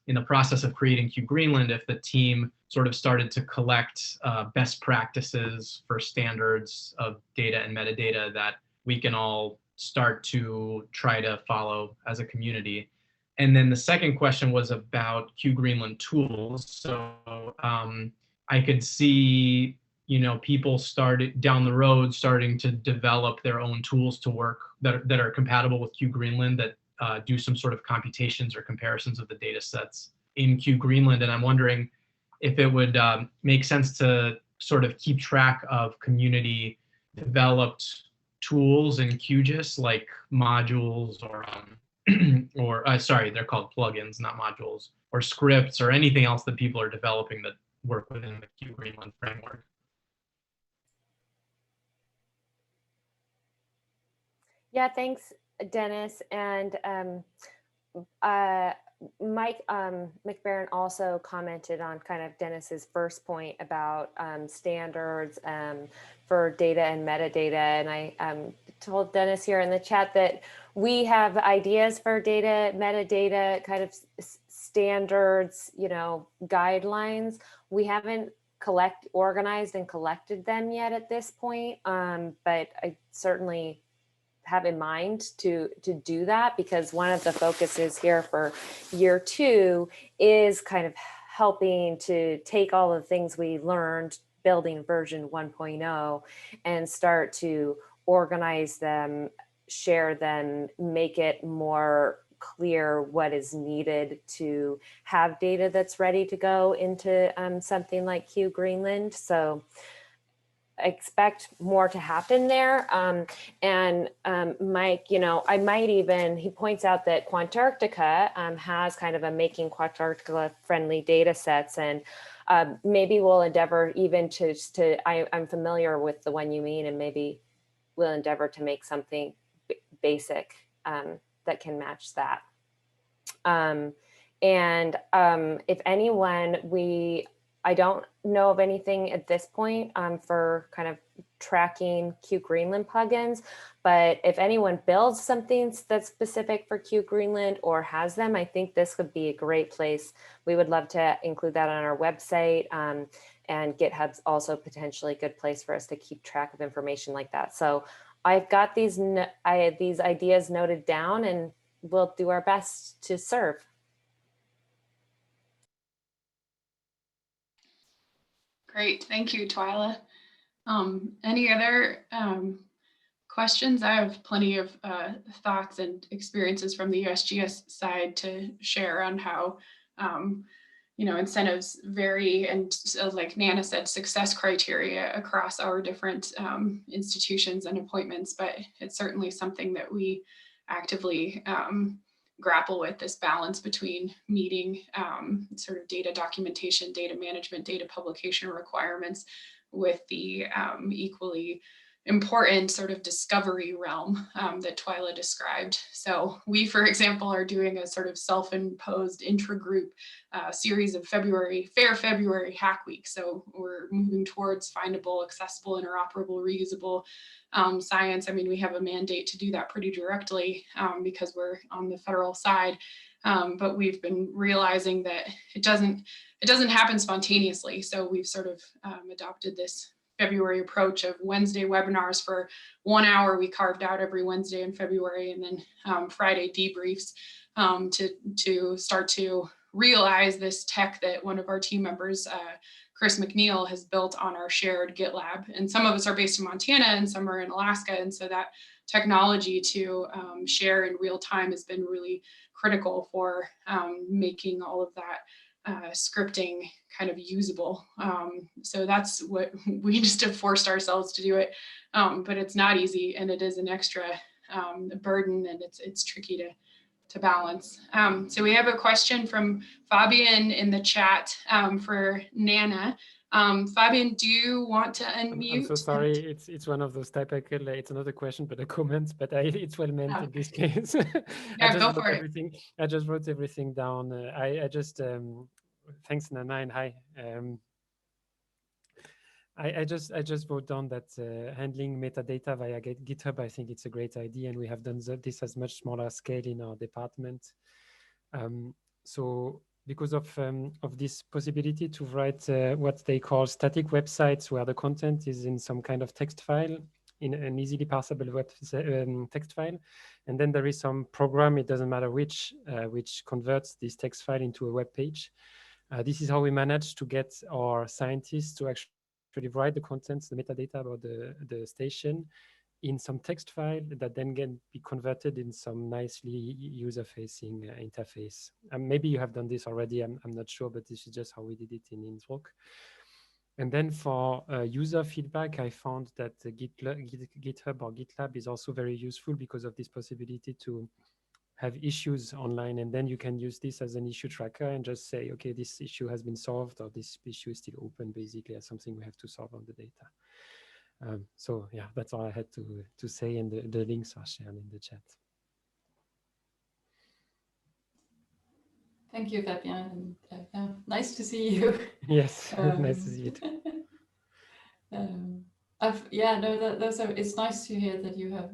in the process of creating QGreenland, if the team sort of started to collect best practices for standards of data and metadata that we can all start to try to follow as a community. And then the second question was about QGreenland tools. So I could see, you know, people started down the road starting to develop their own tools to work that are compatible with QGreenland, that do some sort of computations or comparisons of the data sets in QGreenland. And I'm wondering if it would make sense to sort of keep track of community developed tools in QGIS, like modules or sorry, they're called plugins, not modules, or scripts or anything else that people are developing that work within the QGreenland framework. Yeah, thanks, Dennis. And Mike McBaron also commented on kind of Dennis's first point about standards for data and metadata. And I told Dennis here in the chat that we have ideas for data, metadata, kind of standards, you know, guidelines. We haven't organized and collected them yet at this point, but I certainly have in mind to do that, because one of the focuses here for year 2 is kind of helping to take all the things we learned building version 1.0 and start to organize them, share them, make it more clear what is needed to have data that's ready to go into something like QGreenland. So I expect more to happen there. And Mike, you know, I might even, he points out that Antarctica has kind of a making Antarctica friendly data sets, and maybe we'll endeavor even I'm familiar with the one you mean, and maybe we'll endeavor to make something basic that can match that. And if anyone, I don't know of anything at this point for kind of tracking QGreenland plugins, but if anyone builds something that's specific for QGreenland or has them, I think this would be a great place. We would love to include that on our website, and GitHub's also potentially a good place for us to keep track of information like that. So I've got these ideas noted down, and we'll do our best to serve. Great, thank you, Twyla. Any other questions? I have plenty of thoughts and experiences from the USGS side to share on how you know, incentives vary, and like Nana said, success criteria across our different institutions and appointments, but it's certainly something that we actively grapple with, this balance between meeting sort of data documentation, data management, data publication requirements with the equally important sort of discovery realm that Twyla described. So we, for example, are doing a sort of self-imposed intra-group series of Fair February Hack Week. So we're moving towards findable, accessible, interoperable, reusable science. I mean, we have a mandate to do that pretty directly because we're on the federal side, but we've been realizing that it doesn't happen spontaneously. So we've sort of adopted this February approach of Wednesday webinars for 1 hour. We carved out every Wednesday in February, and then Friday debriefs to start to realize this tech that one of our team members, Chris McNeil, has built on our shared GitLab. And some of us are based in Montana and some are in Alaska. And so that technology to share in real time has been really critical for making all of that scripting kind of usable. So that's what we just have forced ourselves to do it. But it's not easy, and it is an extra burden, and it's tricky to balance. So we have a question from Fabian in the chat for Nana. Fabian, do you want to unmute? I'm so sorry. It's one of those typical. It's not a question but a comment, but it's well meant in this case. Yeah, go for it. I just wrote everything down. I just thanks Nana and hi. I just wrote down that handling metadata via GitHub, I think it's a great idea, and we have done this as much smaller scale in our department. So because of this possibility to write what they call static websites, where the content is in some kind of text file, in an easily parsable text file, and then there is some program, it doesn't matter which converts this text file into a web page. This is how we managed to get our scientists to actually write the contents, the metadata about the station in some text file that then can be converted in some nicely user-facing interface. Maybe you have done this already, I'm not sure, but this is just how we did it in Innsbruck. And then for user feedback, I found that GitHub or GitLab is also very useful because of this possibility to have issues online, and then you can use this as an issue tracker and just say, okay, this issue has been solved, or this issue is still open, basically, as something we have to solve on the data. So yeah, that's all I had to say, and the links are shared in the chat. Thank you, Fabian. Nice to see you. Yes, nice to see you too. It's nice to hear that you have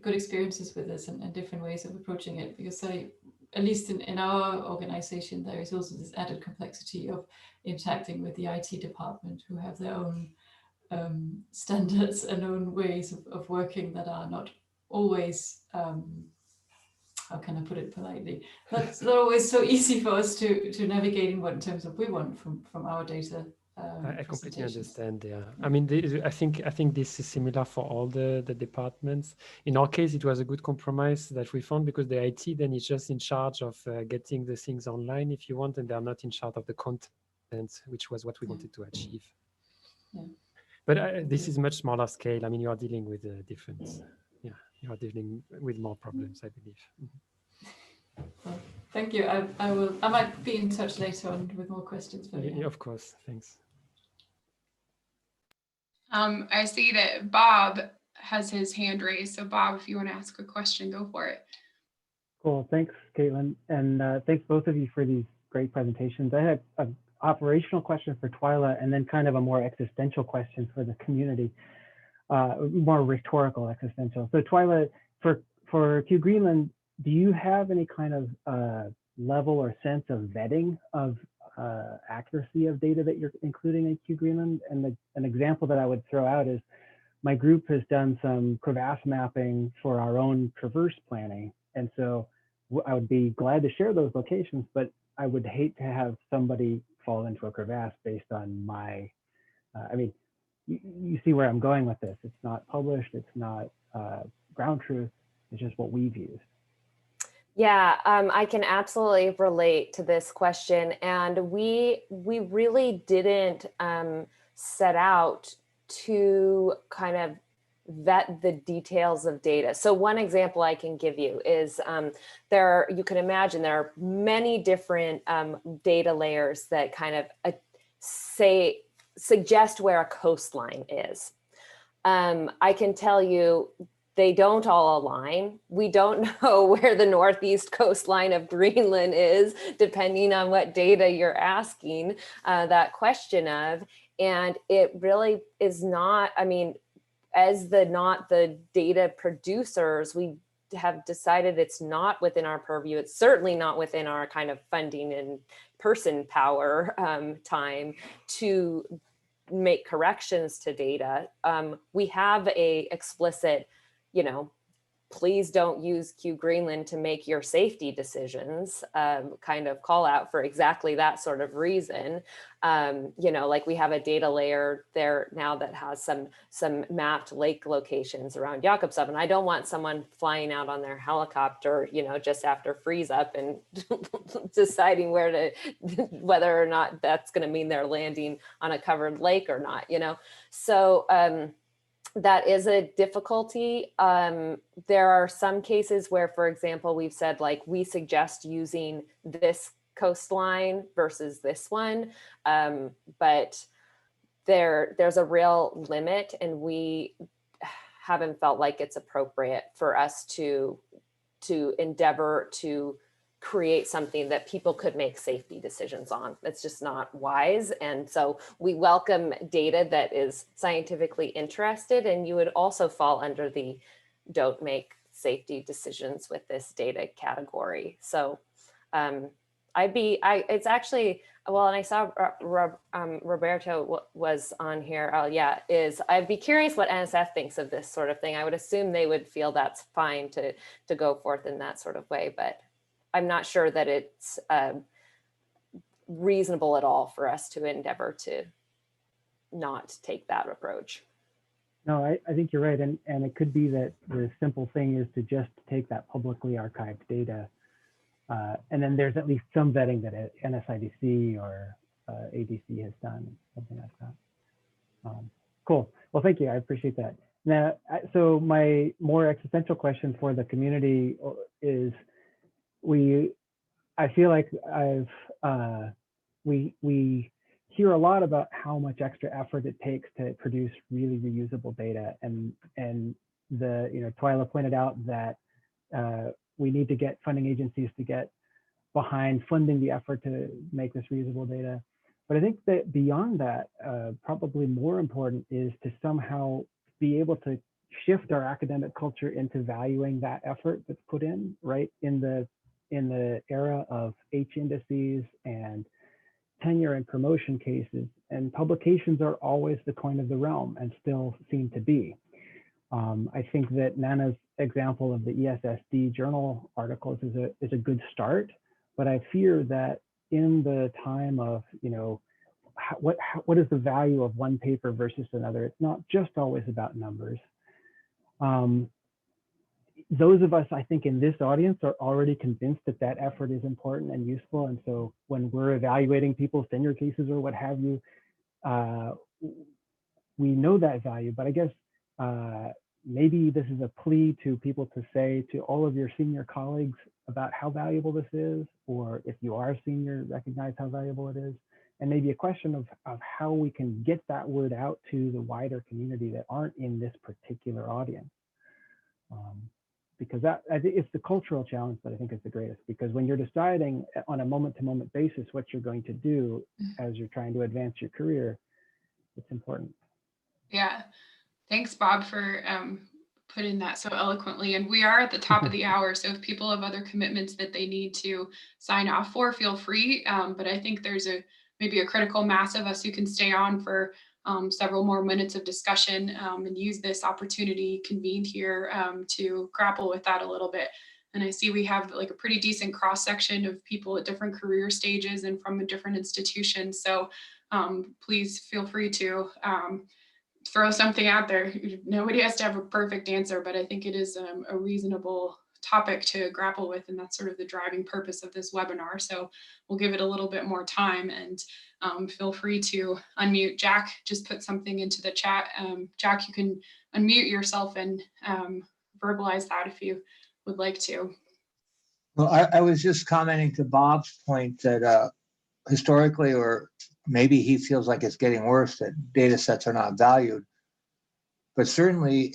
good experiences with this and different ways of approaching it, because at least in our organization, there is also this added complexity of interacting with the IT department, who have their own standards and own ways of working that are not always, how can I put it politely, that's not always so easy for us to navigate in terms of we want from our data. I completely understand. Yeah, I mean, I think this is similar for all the departments. In our case, it was a good compromise that we found, because the IT then is just in charge of getting the things online, if you want, and they're not in charge of the content, which was what we wanted to achieve. Yeah. But this is much smaller scale. I mean, you are dealing with a different. Yeah, you are dealing with more problems, I believe. Well, thank you. I might be in touch later on with more questions. Yeah, of course. Thanks. I see that Bob has his hand raised. So Bob, if you want to ask a question, go for it. Cool. Thanks, Caitlin. And thanks both of you for these great presentations. I had an operational question for Twyla, and then kind of a more existential question for the community, more rhetorical existential. So Twyla, for QGreenland, do you have any kind of level or sense of vetting of accuracy of data that you're including in QGreenland? And an example that I would throw out is my group has done some crevasse mapping for our own traverse planning. And so I would be glad to share those locations, but I would hate to have somebody fall into a crevasse based on my, I mean, you see where I'm going with this. It's not published, it's not ground truth, it's just what we've used. Yeah, I can absolutely relate to this question, and we really didn't set out to kind of vet the details of data. So one example I can give you is you can imagine there are many different data layers that kind of suggest where a coastline is. I can tell you they don't all align. We don't know where the northeast coastline of Greenland is, depending on what data you're asking that question of. And it really is not, I mean, as not the data producers, we have decided it's not within our purview. It's certainly not within our kind of funding and person power time to make corrections to data. We have a explicit, you know, please don't use QGreenland to make your safety decisions kind of call out for exactly that sort of reason. You know, like we have a data layer there now that has some mapped lake locations around Jakobshavn. I don't want someone flying out on their helicopter, you know, just after freeze up and deciding whether or not that's going to mean they're landing on a covered lake or not, you know. So that is a difficulty. There are some cases where, for example, we've said like, we suggest using this coastline versus this one. But there's a real limit, and we haven't felt like it's appropriate for us to endeavor to create something that people could make safety decisions on. That's just not wise. And so we welcome data that is scientifically interested, and you would also fall under the don't make safety decisions with this data category. So it's actually, well, and I saw Roberto was on here. Oh yeah, I'd be curious what NSF thinks of this sort of thing. I would assume they would feel that's fine to go forth in that sort of way, but I'm not sure that it's reasonable at all for us to endeavor to not take that approach. No, I think you're right. And it could be that the simple thing is to just take that publicly archived data. And then there's at least some vetting that NSIDC or ADC has done, something like that. Cool. Well, thank you. I appreciate that. Now, so my more existential question for the community is, I feel like we hear a lot about how much extra effort it takes to produce really reusable data, and Twyla pointed out that we need to get funding agencies to get behind funding the effort to make this reusable data. But I think that beyond that, probably more important is to somehow be able to shift our academic culture into valuing that effort that's put in, right? In the era of H indices and tenure and promotion cases, and publications are always the coin of the realm and still seem to be. I think that Nana's example of the ESSD journal articles is a good start, but I fear that in the time of, what is the value of one paper versus another? It's not just always about numbers. Those of us, I think, in this audience are already convinced that that effort is important and useful. And so when we're evaluating people's tenure cases or what have you, we know that value. But I guess maybe this is a plea to people to say to all of your senior colleagues about how valuable this is, or if you are senior, recognize how valuable it is. And maybe a question of how we can get that word out to the wider community that aren't in this particular audience. Because I think it's the cultural challenge that I think is the greatest, because when you're deciding on a moment-to-moment basis what you're going to do as you're trying to advance your career, it's important. Yeah, thanks, Bob, for putting that so eloquently. And we are at the top of the hour, so if people have other commitments that they need to sign off for, feel free. But I think there's maybe a critical mass of us who can stay on for several more minutes of discussion and use this opportunity convened here to grapple with that a little bit. And I see we have like a pretty decent cross section of people at different career stages and from different institutions. So please feel free to throw something out there. Nobody has to have a perfect answer, but I think it is a reasonable topic to grapple with, and that's sort of the driving purpose of this webinar. So we'll give it a little bit more time, and feel free to unmute. Jack just put something into the chat. Jack, you can unmute yourself and verbalize that if you would like to. Well, I was just commenting to Bob's point that historically, or maybe he feels like it's getting worse, that data sets are not valued. But certainly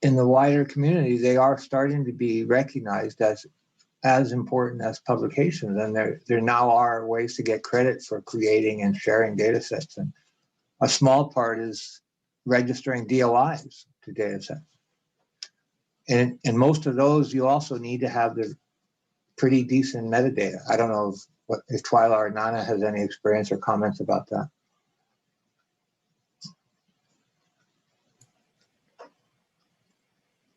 in the wider community, they are starting to be recognized as important as publications. And there now are ways to get credit for creating and sharing data sets. And a small part is registering DOIs to data sets. And in most of those, you also need to have the pretty decent metadata. I don't know if Twyla or Nana has any experience or comments about that.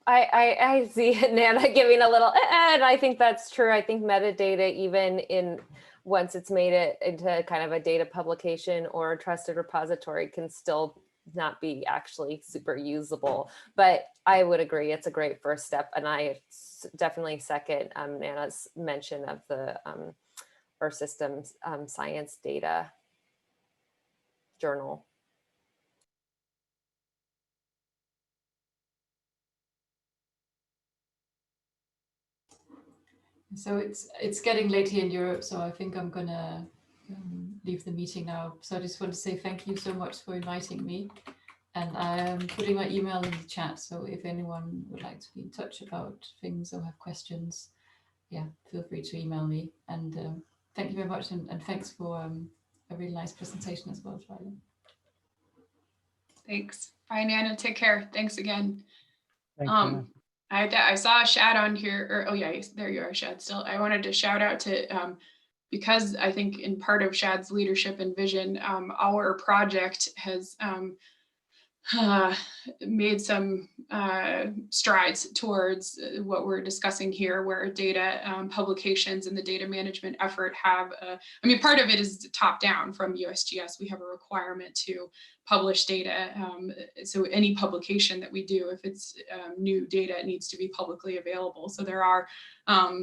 I see Nana giving a little, and I think that's true. I think metadata, even once it's made it into kind of a data publication or a trusted repository, can still not be actually super usable. But I would agree, it's a great first step. And I definitely second Nana's mention of the Earth Systems Science Data Journal. So it's getting late here in Europe, so I think I'm gonna leave the meeting now. So I just want to say thank you so much for inviting me, and I'm putting my email in the chat. So if anyone would like to be in touch about things or have questions, yeah, feel free to email me. And thank you very much, and thanks for a really nice presentation as well, Twyla. Thanks. Bye, Nana. Take care. Thanks again. Thanks, Anna. I saw Shad on here, or oh yeah, there you are, Shad. Still, I wanted to shout out to because I think in part of Shad's leadership and vision, our project has made some strides towards what we're discussing here, where data publications and the data management effort have, I mean, part of it is top down from USGS. We have a requirement to publish data. So any publication that we do, if it's new data, it needs to be publicly available. So there are,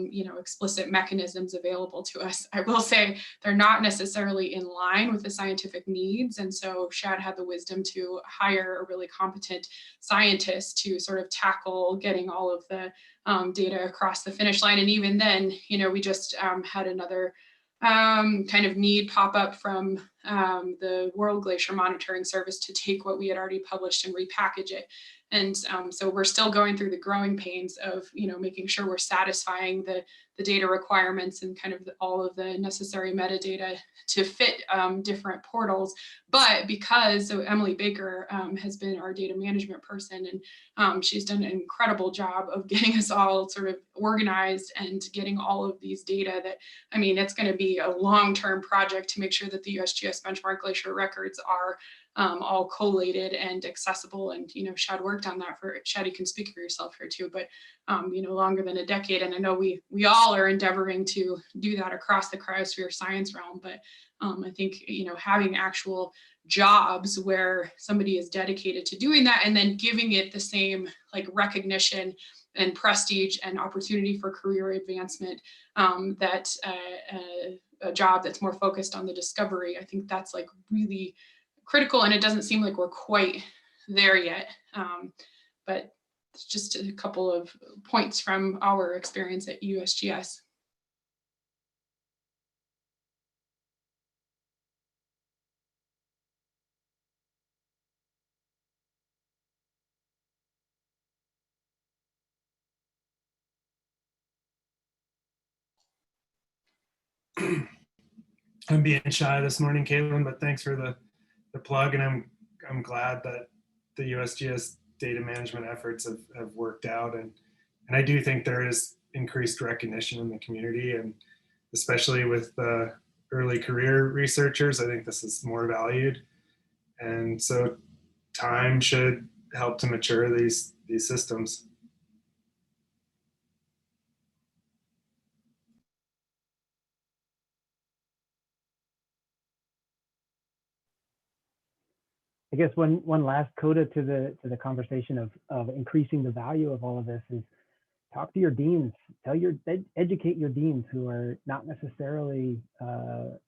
you know, explicit mechanisms available to us. I will say they're not necessarily in line with the scientific needs. And so Shad had the wisdom to hire a really competent scientist to sort of tackle getting all of the data across the finish line. And even then, you know, we just had another kind of need pop up from the World Glacier Monitoring Service to take what we had already published and repackage it. And so we're still going through the growing pains of, you know, making sure we're satisfying the data requirements and kind of all of the necessary metadata to fit different portals. But because, so Emily Baker has been our data management person, and she's done an incredible job of getting us all sort of organized and getting all of these data that, I mean, it's going to be a long-term project to make sure that the USGS benchmark glacier records are all collated and accessible. And, you know, Shad worked on that for, Shad, you can speak for yourself here too, but, you know, longer than a decade. And I know we all are endeavoring to do that across the cryosphere science realm. But I think, you know, having actual jobs where somebody is dedicated to doing that and then giving it the same like recognition and prestige and opportunity for career advancement that a job that's more focused on the discovery, I think that's like really critical, and it doesn't seem like we're quite there yet. But it's just a couple of points from our experience at USGS. I'm being shy this morning, Caitlin, but thanks for the plug, and I'm glad that the USGS data management efforts have worked out, and I do think there is increased recognition in the community, and especially with the early career researchers, I think this is more valued, and so time should help to mature these systems. I guess one last coda to the conversation of increasing the value of all of this is talk to your deans, educate your deans who are not necessarily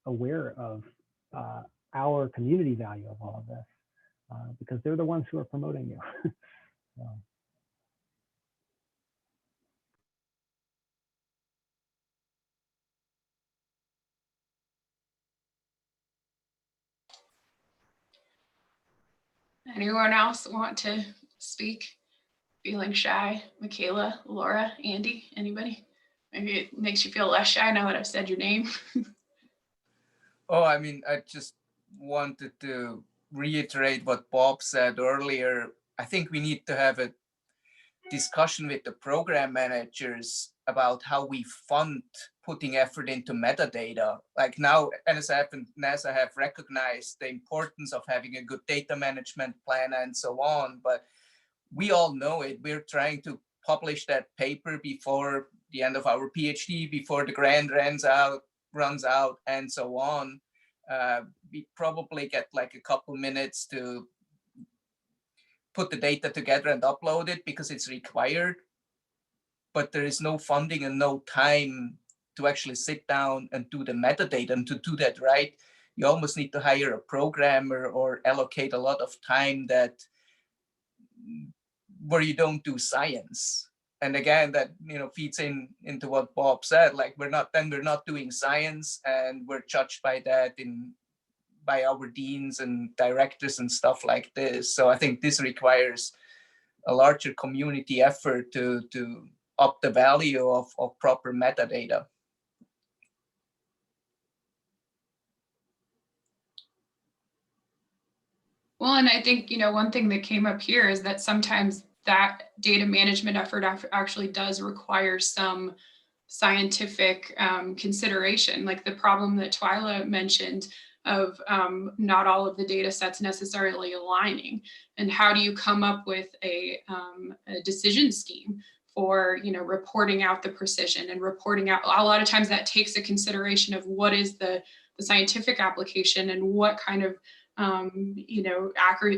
aware of our community value of all of this, because they're the ones who are promoting you. So. Anyone else want to speak? Feeling shy? Michaela, Laura, Andy, anybody? Maybe it makes you feel less shy now that I've said your name. Oh, I mean, I just wanted to reiterate what Bob said earlier. I think we need to have a discussion with the program managers about how we fund putting effort into metadata. Like now, NSF and NASA have recognized the importance of having a good data management plan and so on, but we all know it. We're trying to publish that paper before the end of our PhD, before the grant runs out, and so on. We probably get like a couple minutes to put the data together and upload it because it's required, but there is no funding and no time to actually sit down and do the metadata. And to do that right, you almost need to hire a programmer or allocate a lot of time where you don't do science. and again, that feeds into what Bob said. Like we're not doing science, and we're judged by that by our deans and directors and stuff like this. So I think this requires a larger community effort to up the value of proper metadata. Well, and I think, one thing that came up here is that sometimes that data management effort actually does require some scientific consideration, like the problem that Twyla mentioned of not all of the data sets necessarily aligning. And how do you come up with a decision scheme for reporting out the precision and reporting out? A lot of times that takes a consideration of what is the scientific application and what kind of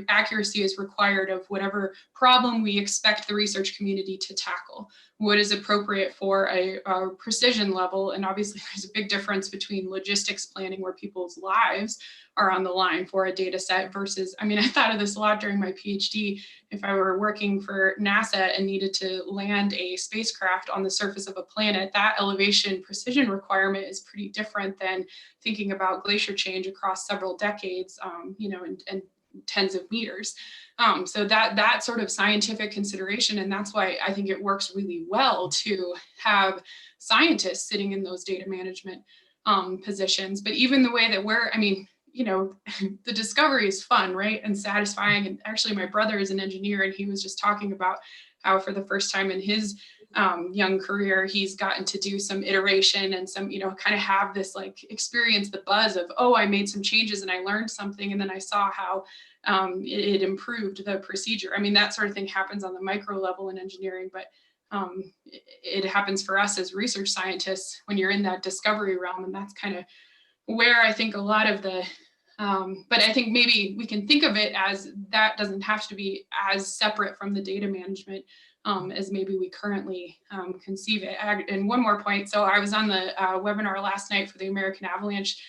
accuracy is required of whatever problem we expect the research community to tackle. What is appropriate for a precision level? And obviously there's a big difference between logistics planning where people's lives are on the line for a data set versus, I thought of this a lot during my PhD. If I were working for NASA and needed to land a spacecraft on the surface of a planet, that elevation precision requirement is pretty different than thinking about glacier change across several decades, and tens of meters. So that sort of scientific consideration, and that's why I think it works really well to have scientists sitting in those data management positions. But even the way that the discovery is fun, right? And satisfying. And actually my brother is an engineer, and he was just talking about how for the first time in his young career, he's gotten to do some iteration and some, kind of have this experience the buzz of, oh, I made some changes and I learned something. And then I saw how it improved the procedure. That sort of thing happens on the micro level in engineering, but it happens for us as research scientists when you're in that discovery realm. And that's kind of where I think a lot of the, but I think maybe we can think of it as that doesn't have to be as separate from the data management as maybe we currently conceive it. And one more point, so I was on the webinar last night for the American Avalanche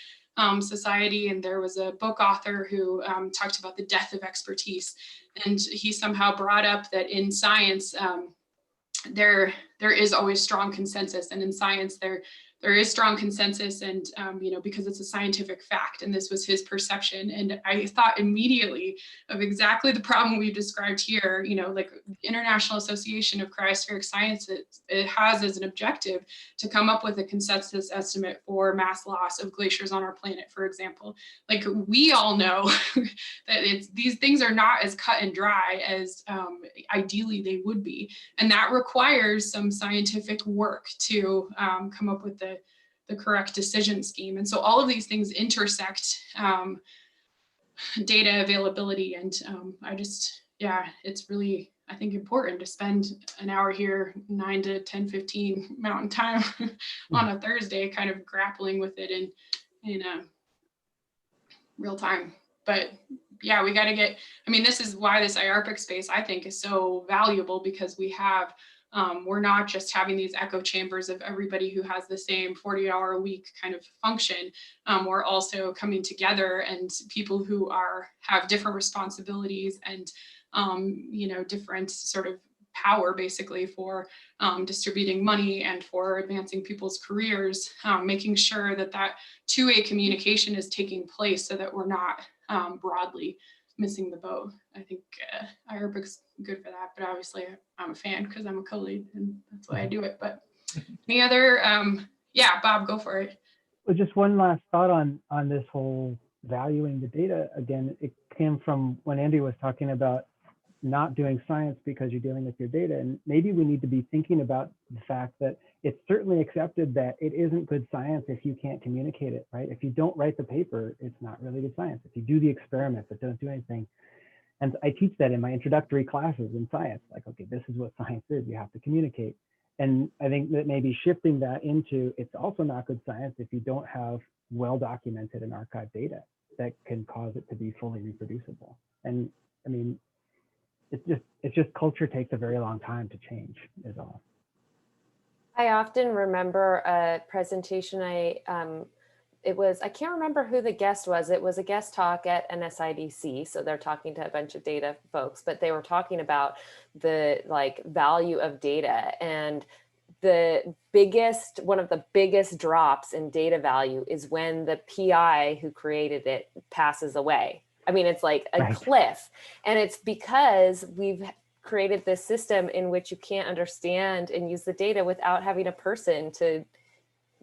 Society, and there was a book author who talked about the death of expertise. And he somehow brought up that in science, there is always strong consensus, and in science there is strong consensus, and because it's a scientific fact, and this was his perception. And I thought immediately of exactly the problem we've described here. Like the International Association of Cryospheric Sciences, it has as an objective to come up with a consensus estimate for mass loss of glaciers on our planet, for example. Like we all know that these things are not as cut and dry as ideally they would be, and that requires some scientific work to come up with the correct decision scheme. And so all of these things intersect data availability. And it's really, I think, important to spend an hour here, 9 to 10:15 Mountain Time on a Thursday, kind of grappling with it in real time. But yeah, we got to get, this is why this IARPC space, I think, is so valuable, because we have we're not just having these echo chambers of everybody who has the same 40-hour-a-week kind of function. We're also coming together, and people who have different responsibilities and different sort of power, basically, for distributing money and for advancing people's careers, making sure that two-way communication is taking place so that we're not broadly missing the boat. I think IARPC's good for that, but obviously I'm a fan because I'm a co-lead and that's why I do it. But any other, Bob, go for it. Well, just one last thought on this whole valuing the data. Again, it came from when Andy was talking about not doing science because you're dealing with your data. And maybe we need to be thinking about the fact that it's certainly accepted that it isn't good science if you can't communicate it, right? If you don't write the paper, it's not really good science. If you do the experiment but don't do anything. And I teach that in my introductory classes in science, like, okay, this is what science is, you have to communicate. And I think that maybe shifting that into, it's also not good science if you don't have well-documented and archived data that can cause it to be fully reproducible. And it's just culture takes a very long time to change, is all. I often remember a presentation I it was, I can't remember who the guest was. It was a guest talk at NSIDC. So they're talking to a bunch of data folks, but they were talking about the like value of data, and one of the biggest drops in data value is when the PI who created it passes away. I mean, it's like a cliff, and it's because we've created this system in which you can't understand and use the data without having a person to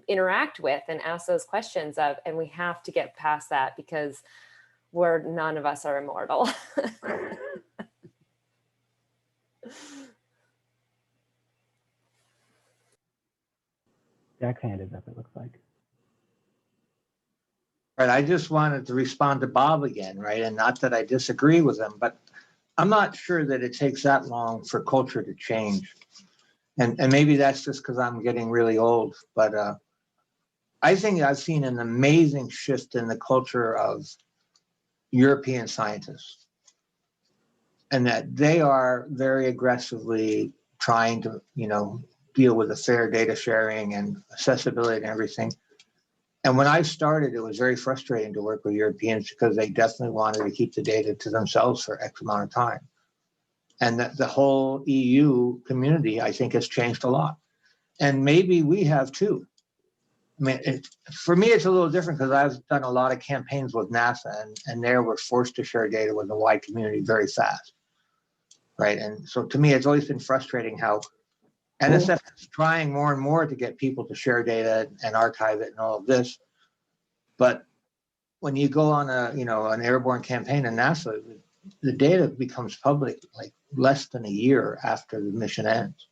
interact with and ask those questions of, and we have to get past that because none of us are immortal. Jack's hand is up, it looks like. Right, I just wanted to respond to Bob again, right? And not that I disagree with him, but I'm not sure that it takes that long for culture to change. And maybe that's just because I'm getting really old, but I think I've seen an amazing shift in the culture of European scientists, and that they are very aggressively trying to, deal with the fair data sharing and accessibility and everything. And when I started, it was very frustrating to work with Europeans because they definitely wanted to keep the data to themselves for X amount of time. And that the whole EU community, I think, has changed a lot. And maybe we have too. I mean, for me, it's a little different because I've done a lot of campaigns with NASA, and there we're forced to share data with a wide community very fast, right? And so to me, it's always been frustrating how NSF is trying more and more to get people to share data and archive it and all of this. But when you go on an airborne campaign in NASA, the data becomes public like less than a year after the mission ends.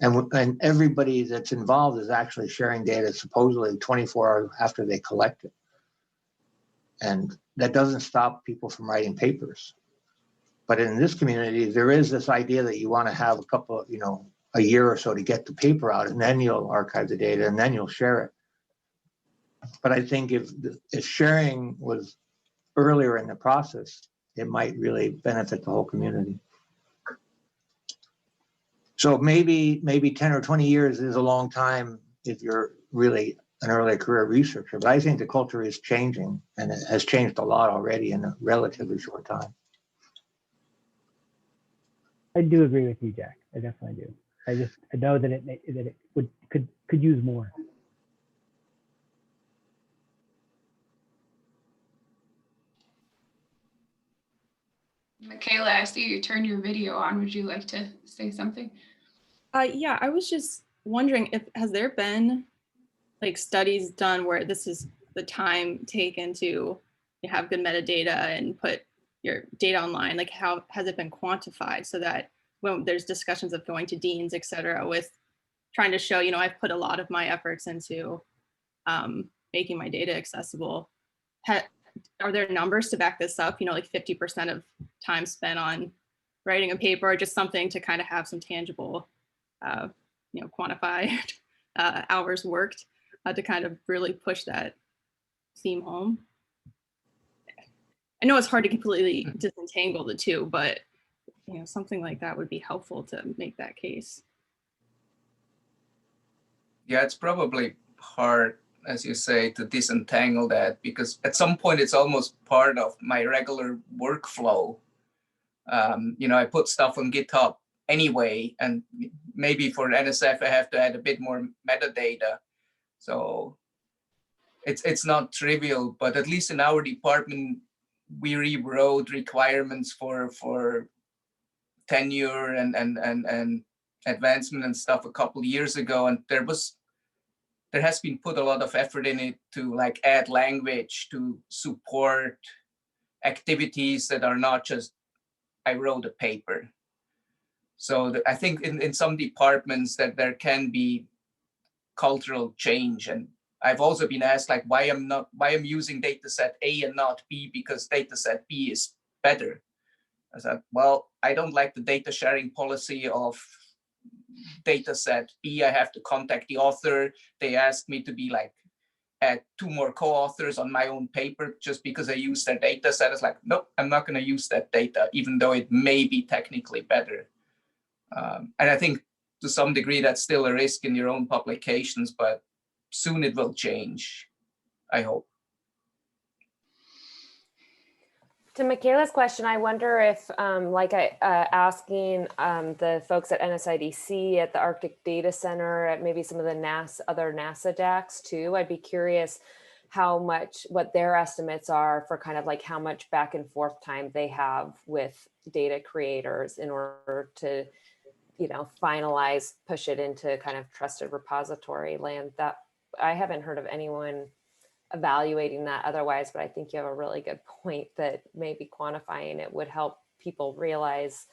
And everybody that's involved is actually sharing data supposedly 24 hours after they collect it. And that doesn't stop people from writing papers. But in this community, there is this idea that you want to have a year or so to get the paper out, and then you'll archive the data and then you'll share it. But I think if sharing was earlier in the process, it might really benefit the whole community. So maybe 10 or 20 years is a long time if you're really an early career researcher, but I think the culture is changing, and it has changed a lot already in a relatively short time. I do agree with you, Jack. I definitely do. I know that it could use more. Michaela, I see you turned your video on. Would you like to say something? Yeah, I was just wondering has there been like studies done where this is the time taken to have good metadata and put your data online? Like, how has it been quantified so that when there's discussions of going to deans, et cetera, with trying to show, I've put a lot of my efforts into making my data accessible. Are there numbers to back this up? Like 50% of time spent on writing a paper, or just something to kind of have some tangible, quantified hours worked to kind of really push that theme home. I know it's hard to completely disentangle the two, but something like that would be helpful to make that case. Yeah, it's probably hard, as you say, to disentangle that, because at some point it's almost part of my regular workflow. I put stuff on GitHub anyway, and maybe for NSF I have to add a bit more metadata. So it's not trivial, but at least in our department, we rewrote requirements for tenure and advancement and stuff a couple of years ago, and there has been put a lot of effort in it to like add language to support activities that are not just I wrote a paper. So I think in some departments that there can be cultural change. And I've also been asked like why I'm using dataset A and not B, because dataset B is better. I said, well, I don't like the data sharing policy of dataset B. I have to contact the author. They asked me to be like add 2 more co-authors on my own paper just because I use their data set. It's like, nope, I'm not going to use that data, even though it may be technically better. And I think to some degree that's still a risk in your own publications, but soon it will change. I hope. To Michaela's question, I wonder if, asking the folks at NSIDC, at the Arctic Data Center, at maybe some of the other NASA DACs too, I'd be curious what their estimates are for kind of like how much back and forth time they have with data creators in order to, finalize, push it into kind of trusted repository land. That I haven't heard of anyone evaluating that otherwise, but I think you have a really good point that maybe quantifying it would help people realize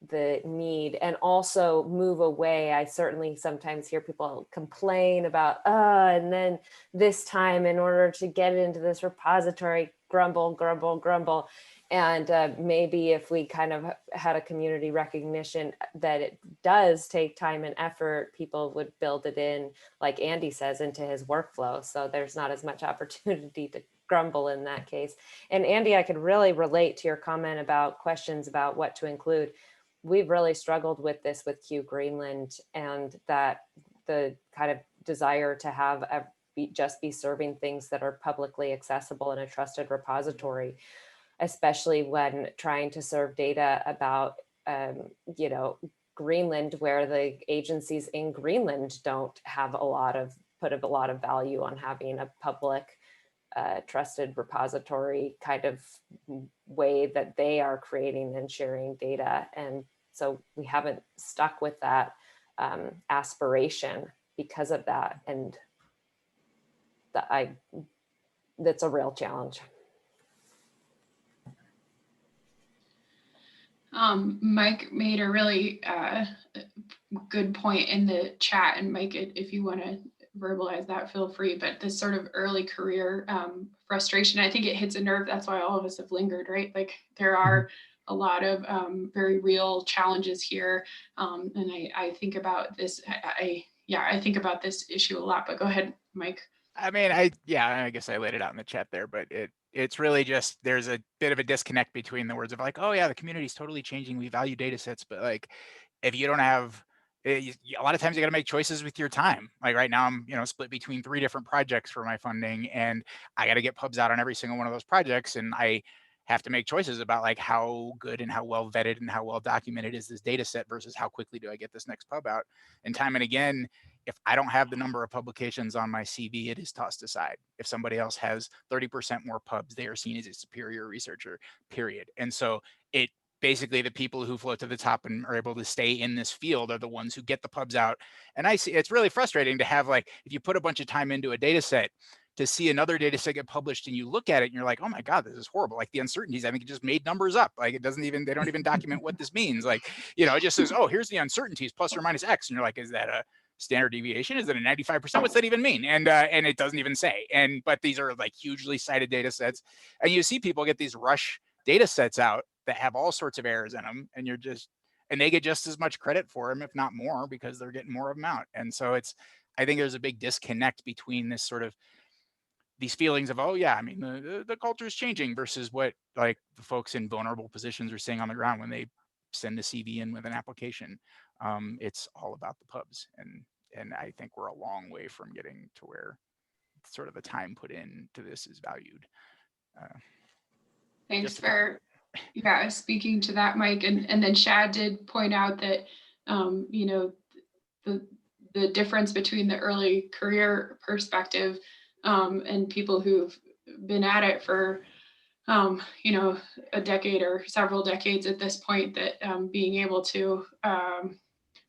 the need and also move away. I certainly sometimes hear people complain about, and then this time in order to get into this repository, grumble. And maybe if we kind of had a community recognition that it does take time and effort, people would build it in, like Andy says, into his workflow. So there's not as much opportunity to grumble in that case. And Andy, I could really relate to your comment about questions about what to include. We've really struggled with this with QGreenland, and that the kind of desire to have just be serving things that are publicly accessible in a trusted repository, especially when trying to serve data about, Greenland, where the agencies in Greenland don't have put a lot of value on having a public trusted repository kind of way that they are creating and sharing data. And so we haven't stuck with that aspiration because of that. And that's a real challenge. Mike made a really good point in the chat, and Mike, if you want to verbalize that, feel free, but this sort of early career frustration, I think it hits a nerve. That's why all of us have lingered, right? Like there are a lot of very real challenges here. And I think about this, I think about this issue a lot, but go ahead, Mike. I mean, I guess I laid it out in the chat there, but it's really just, there's a bit of a disconnect between the words of like, oh yeah, the community's totally changing, we value data sets, but like, if you don't have, a lot of times you got to make choices with your time. Like right now I'm, split between 3 different projects for my funding, and I got to get pubs out on every single one of those projects. And I have to make choices about like how good and how well vetted and how well documented is this data set versus how quickly do I get this next pub out. And time and again, if I don't have the number of publications on my CV, it is tossed aside. If somebody else has 30% more pubs, they are seen as a superior researcher, period. And so it basically, the people who float to the top and are able to stay in this field are the ones who get the pubs out. And I see it's really frustrating to have, like, if you put a bunch of time into a data set, to see another data set get published and you look at it and you're like, oh my God, this is horrible. Like the uncertainties, I think it just made numbers up. Like it doesn't even, they don't even document what this means. Like, it just says, oh, here's the uncertainties plus or minus X. And you're like, is that a standard deviation? Is it a 95%? What's that even mean? And it doesn't even say. But these are like hugely cited data sets. And you see people get these rush data sets out that have all sorts of errors in them. And and they get just as much credit for them, if not more, because they're getting more of them out. And so I think there's a big disconnect between this sort of, these feelings of, oh yeah, I mean, the culture is changing versus what like the folks in vulnerable positions are saying on the ground when they send a CV in with an application. It's all about the pubs. And I think we're a long way from getting to where sort of the time put into this is valued. Thanks for speaking to that, Mike. And then Shad did point out that, the difference between the early career perspective and people who've been at it for, a decade or several decades at this point, that being able to, I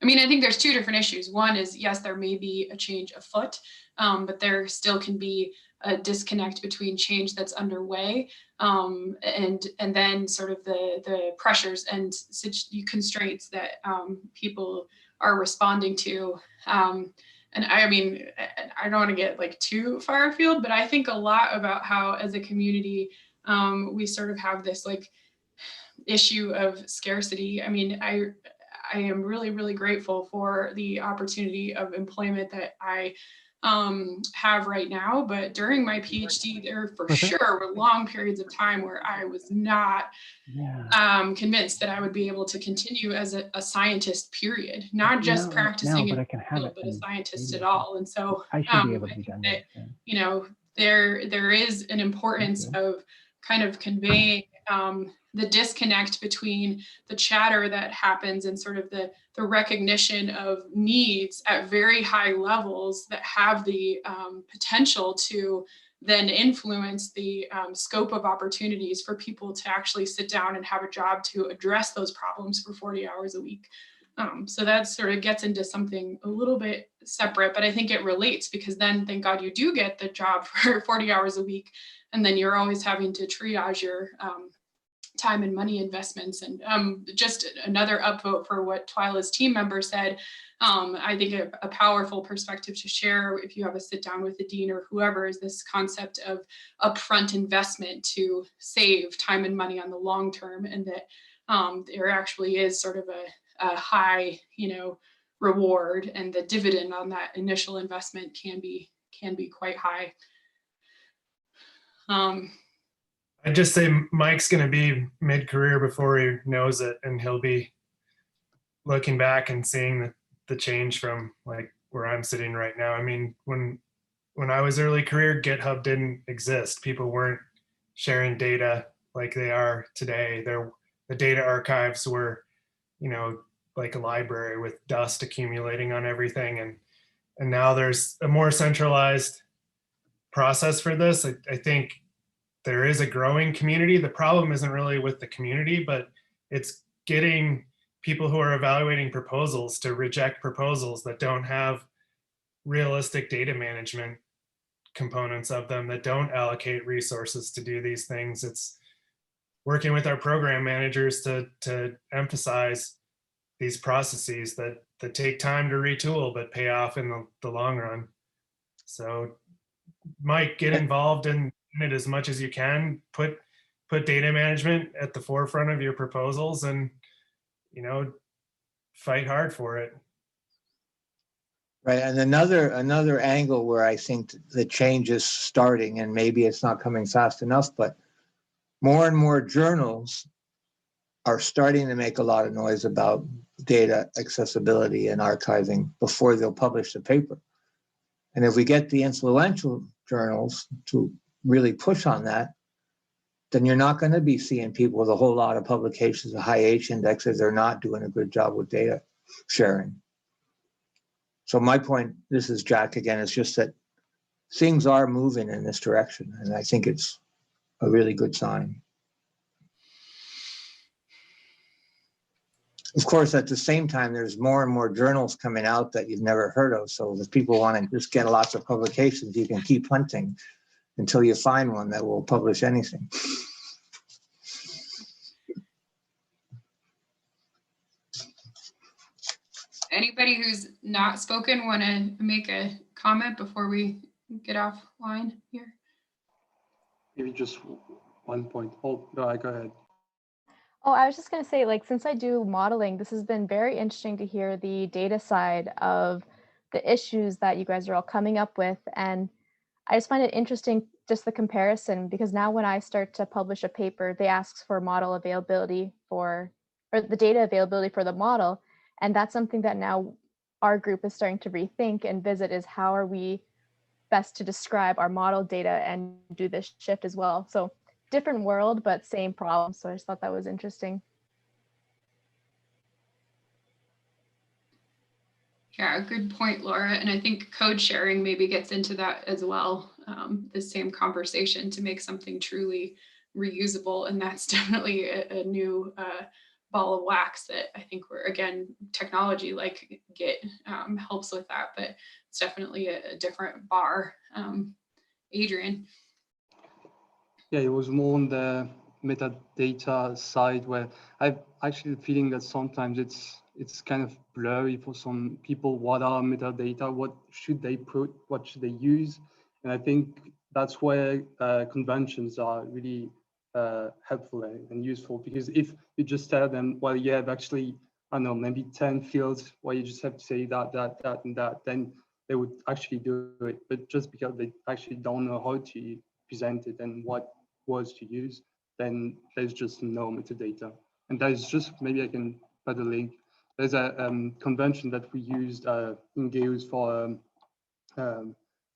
think there's 2 different issues. One is, yes, there may be a change afoot, but there still can be a disconnect between change that's underway and then sort of the pressures and constraints that people are responding to. And I don't want to get like too far afield, but I think a lot about how as a community, we sort of have this like issue of scarcity. I am really, really grateful for the opportunity of employment that I have right now. But during my PhD, there for sure were long periods of time where I was not convinced that I would be able to continue as a scientist, period. Not just practicing in the field, but a scientist at all. And so I should be able to be done that, there is an importance of kind of conveying the disconnect between the chatter that happens and sort of the recognition of needs at very high levels that have the potential to then influence the scope of opportunities for people to actually sit down and have a job to address those problems for 40 hours a week. So that sort of gets into something a little bit separate, but I think it relates, because then thank God you do get the job for 40 hours a week, and then you're always having to triage your time and money investments. And just another upvote for what Twyla's team member said. I think a powerful perspective to share if you have a sit down with the dean or whoever is this concept of upfront investment to save time and money on the long term, and that there actually is sort of a high, reward, and the dividend on that initial investment can be quite high. I'd just say Mike's going to be mid-career before he knows it, and he'll be looking back and seeing the change from like where I'm sitting right now. I mean, when I was early career, GitHub didn't exist. People weren't sharing data like they are today. The data archives were, like a library with dust accumulating on everything. And now there's a more centralized process for this. I think there is a growing community. The problem isn't really with the community, but it's getting people who are evaluating proposals to reject proposals that don't have realistic data management components of them, that don't allocate resources to do these things. It's working with our program managers to emphasize these processes that take time to retool but pay off in the long run. So Mike, get involved in it as much as you can. Put data management at the forefront of your proposals, and fight hard for it. Right, and another angle where I think the change is starting, and maybe it's not coming fast enough, but more and more journals are starting to make a lot of noise about data accessibility and archiving before they'll publish the paper. And if we get the influential journals to really push on that, then you're not going to be seeing people with a whole lot of publications of high H indexes. They're not doing a good job with data sharing. So my point, this is Jack again, is just that things are moving in this direction, and I think it's a really good sign. Of course, at the same time, there's more and more journals coming out that you've never heard of. So if people want to just get lots of publications, you can keep hunting until you find one that will publish anything. Anybody who's not spoken want to make a comment before we get offline here? Maybe just one point. Oh, no, go ahead. Oh, I was just going to say, like, since I do modeling, this has been very interesting to hear the data side of the issues that you guys are all coming up with. And I just find it interesting, just the comparison, because now when I start to publish a paper, they ask for model availability or the data availability for the model. And that's something that now our group is starting to rethink and visit, is how are we best to describe our model data and do this shift as well. So different world, but same problem. So I just thought that was interesting. Yeah, good point, Laura. And I think code sharing maybe gets into that as well, the same conversation to make something truly reusable. And that's definitely a new ball of wax that I think again, technology like Git helps with that, but it's definitely a different bar. Adrian. Yeah, it was more on the metadata side, where I've actually the feeling that sometimes it's kind of blurry for some people. What are metadata? What should they put? What should they use? And I think that's where conventions are really helpful and useful, because if you just tell them, well, you have actually, I don't know, maybe 10 fields where you just have to say that, and that, then they would actually do it. But just because they actually don't know how to present it and what words to use, then there's just no metadata. And there's just, maybe I can put a link. There's a convention that we used in Geos for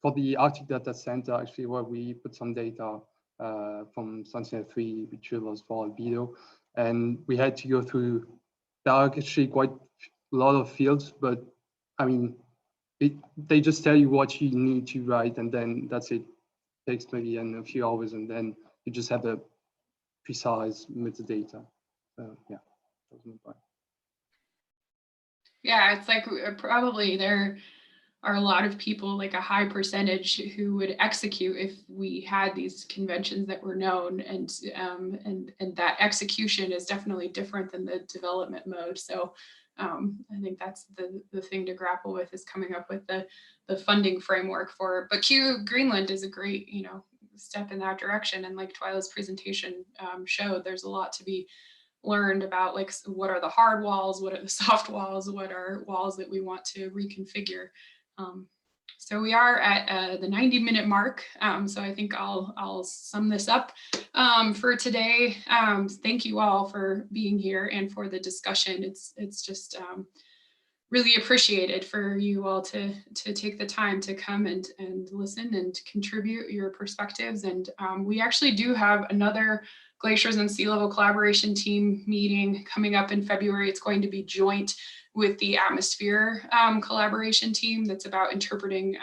for the Arctic Data Center, actually, where we put some data from Sentinel-3 retrievals for albedo, and we had to go through. There are actually quite a lot of fields, but I mean, they just tell you what you need to write, and then that's it. Takes maybe a few hours, and then you just have a precise metadata. So yeah, that was my point. Yeah, it's like probably there are a lot of people, like a high percentage, who would execute if we had these conventions that were known, and that execution is definitely different than the development mode. So I think that's the thing to grapple with, is coming up with the funding framework for it. But QGreenland is a great, step in that direction. And like Twyla's presentation showed, there's a lot to be learned about, like, what are the hard walls, what are the soft walls, what are walls that we want to reconfigure. So we are at the 90-minute mark. So I think I'll sum this up for today. Thank you all for being here and for the discussion. It's just really appreciated for you all to take the time to come and listen and contribute your perspectives. And we actually do have another Glaciers and Sea Level Collaboration Team meeting coming up in February. It's going to be joint with the Atmosphere Collaboration Team that's about interpreting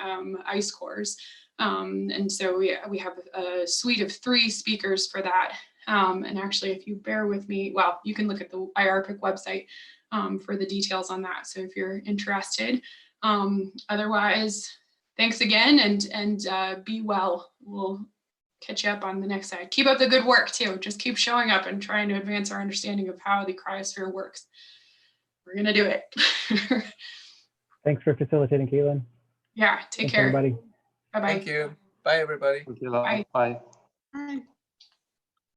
ice cores. And so we have a suite of 3 speakers for that. And actually, if you bear with me, well, you can look at the IARPC website for the details on that. So if you're interested, otherwise, thanks again, and be well. We'll catch you up on the next side. Keep up the good work too. Just keep showing up and trying to advance our understanding of how the cryosphere works. We're gonna do it. Thanks for facilitating, Caitlin. Yeah, take Thanks, care. everybody. Bye-bye. Thank you. Bye, everybody. Thank you. Bye. Bye. Bye.